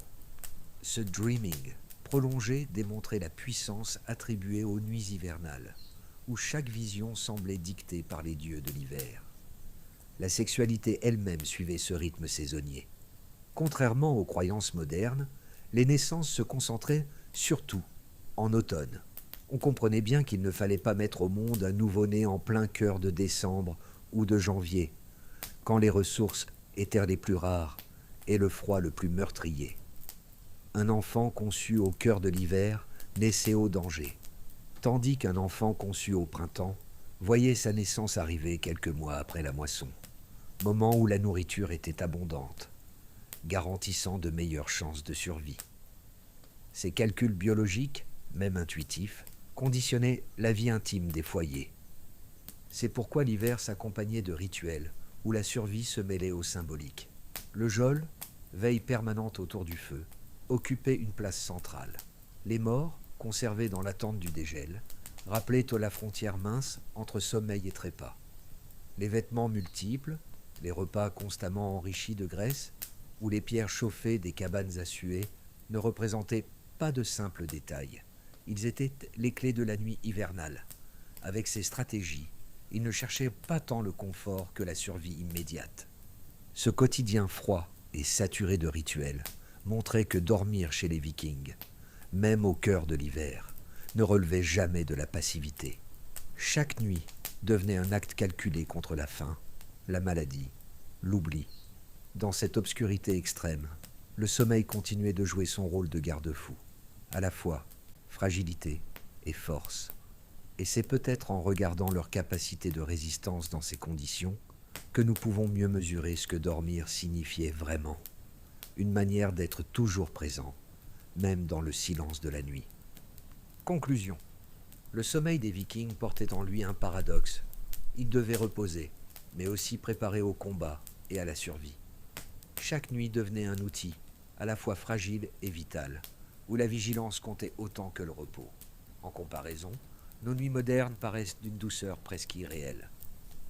Speaker 1: Ce dreaming prolongé démontrait la puissance attribuée aux nuits hivernales, où chaque vision semblait dictée par les dieux de l'hiver. La sexualité elle-même suivait ce rythme saisonnier. Contrairement aux croyances modernes, les naissances se concentraient surtout en automne. On comprenait bien qu'il ne fallait pas mettre au monde un nouveau-né en plein cœur de décembre ou de janvier, quand les ressources étaient les plus rares et le froid le plus meurtrier. Un enfant conçu au cœur de l'hiver naissait au danger, tandis qu'un enfant conçu au printemps voyait sa naissance arriver quelques mois après la moisson, moment où la nourriture était abondante, garantissant de meilleures chances de survie. Ces calculs biologiques, même intuitifs, conditionnaient la vie intime des foyers. C'est pourquoi l'hiver s'accompagnait de rituels où la survie se mêlait au symbolique. Le geôle, veille permanente autour du feu, occupait une place centrale. Les morts, conservés dans l'attente du dégel, rappelaient la frontière mince entre sommeil et trépas. Les vêtements multiples, les repas constamment enrichis de graisse, ou les pierres chauffées des cabanes à suer, ne représentaient pas de simples détails. Ils étaient les clés de la nuit hivernale. Avec ces stratégies, ils ne cherchaient pas tant le confort que la survie immédiate. Ce quotidien froid et saturé de rituels, montrait que dormir chez les Vikings, même au cœur de l'hiver, ne relevait jamais de la passivité. Chaque nuit devenait un acte calculé contre la faim, la maladie, l'oubli. Dans cette obscurité extrême, le sommeil continuait de jouer son rôle de garde-fou, à la fois fragilité et force. Et c'est peut-être en regardant leur capacité de résistance dans ces conditions que nous pouvons mieux mesurer ce que dormir signifiait vraiment. Une manière d'être toujours présent, même dans le silence de la nuit. Conclusion. Le sommeil des Vikings portait en lui un paradoxe. Ils devaient reposer, mais aussi préparer au combat et à la survie. Chaque nuit devenait un outil, à la fois fragile et vital, où la vigilance comptait autant que le repos. En comparaison, nos nuits modernes paraissent d'une douceur presque irréelle.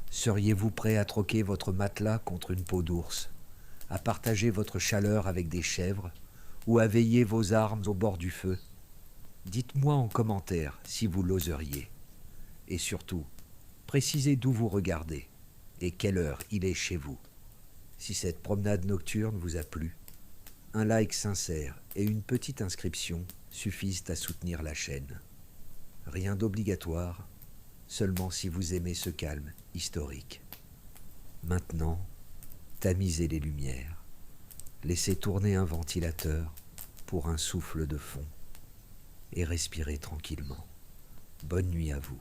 Speaker 1: Seriez-vous prêt à troquer votre matelas contre une peau d'ours, à partager votre chaleur avec des chèvres, ou à veiller vos armes au bord du feu? Dites-moi en commentaire si vous l'oseriez. Et surtout, précisez d'où vous regardez et quelle heure il est chez vous. Si cette promenade nocturne vous a plu, un like sincère et une petite inscription suffisent à soutenir la chaîne. Rien d'obligatoire, seulement si vous aimez ce calme historique. Maintenant, tamisez les lumières. Laissez tourner un ventilateur pour un souffle de fond et respirez tranquillement. Bonne nuit à vous.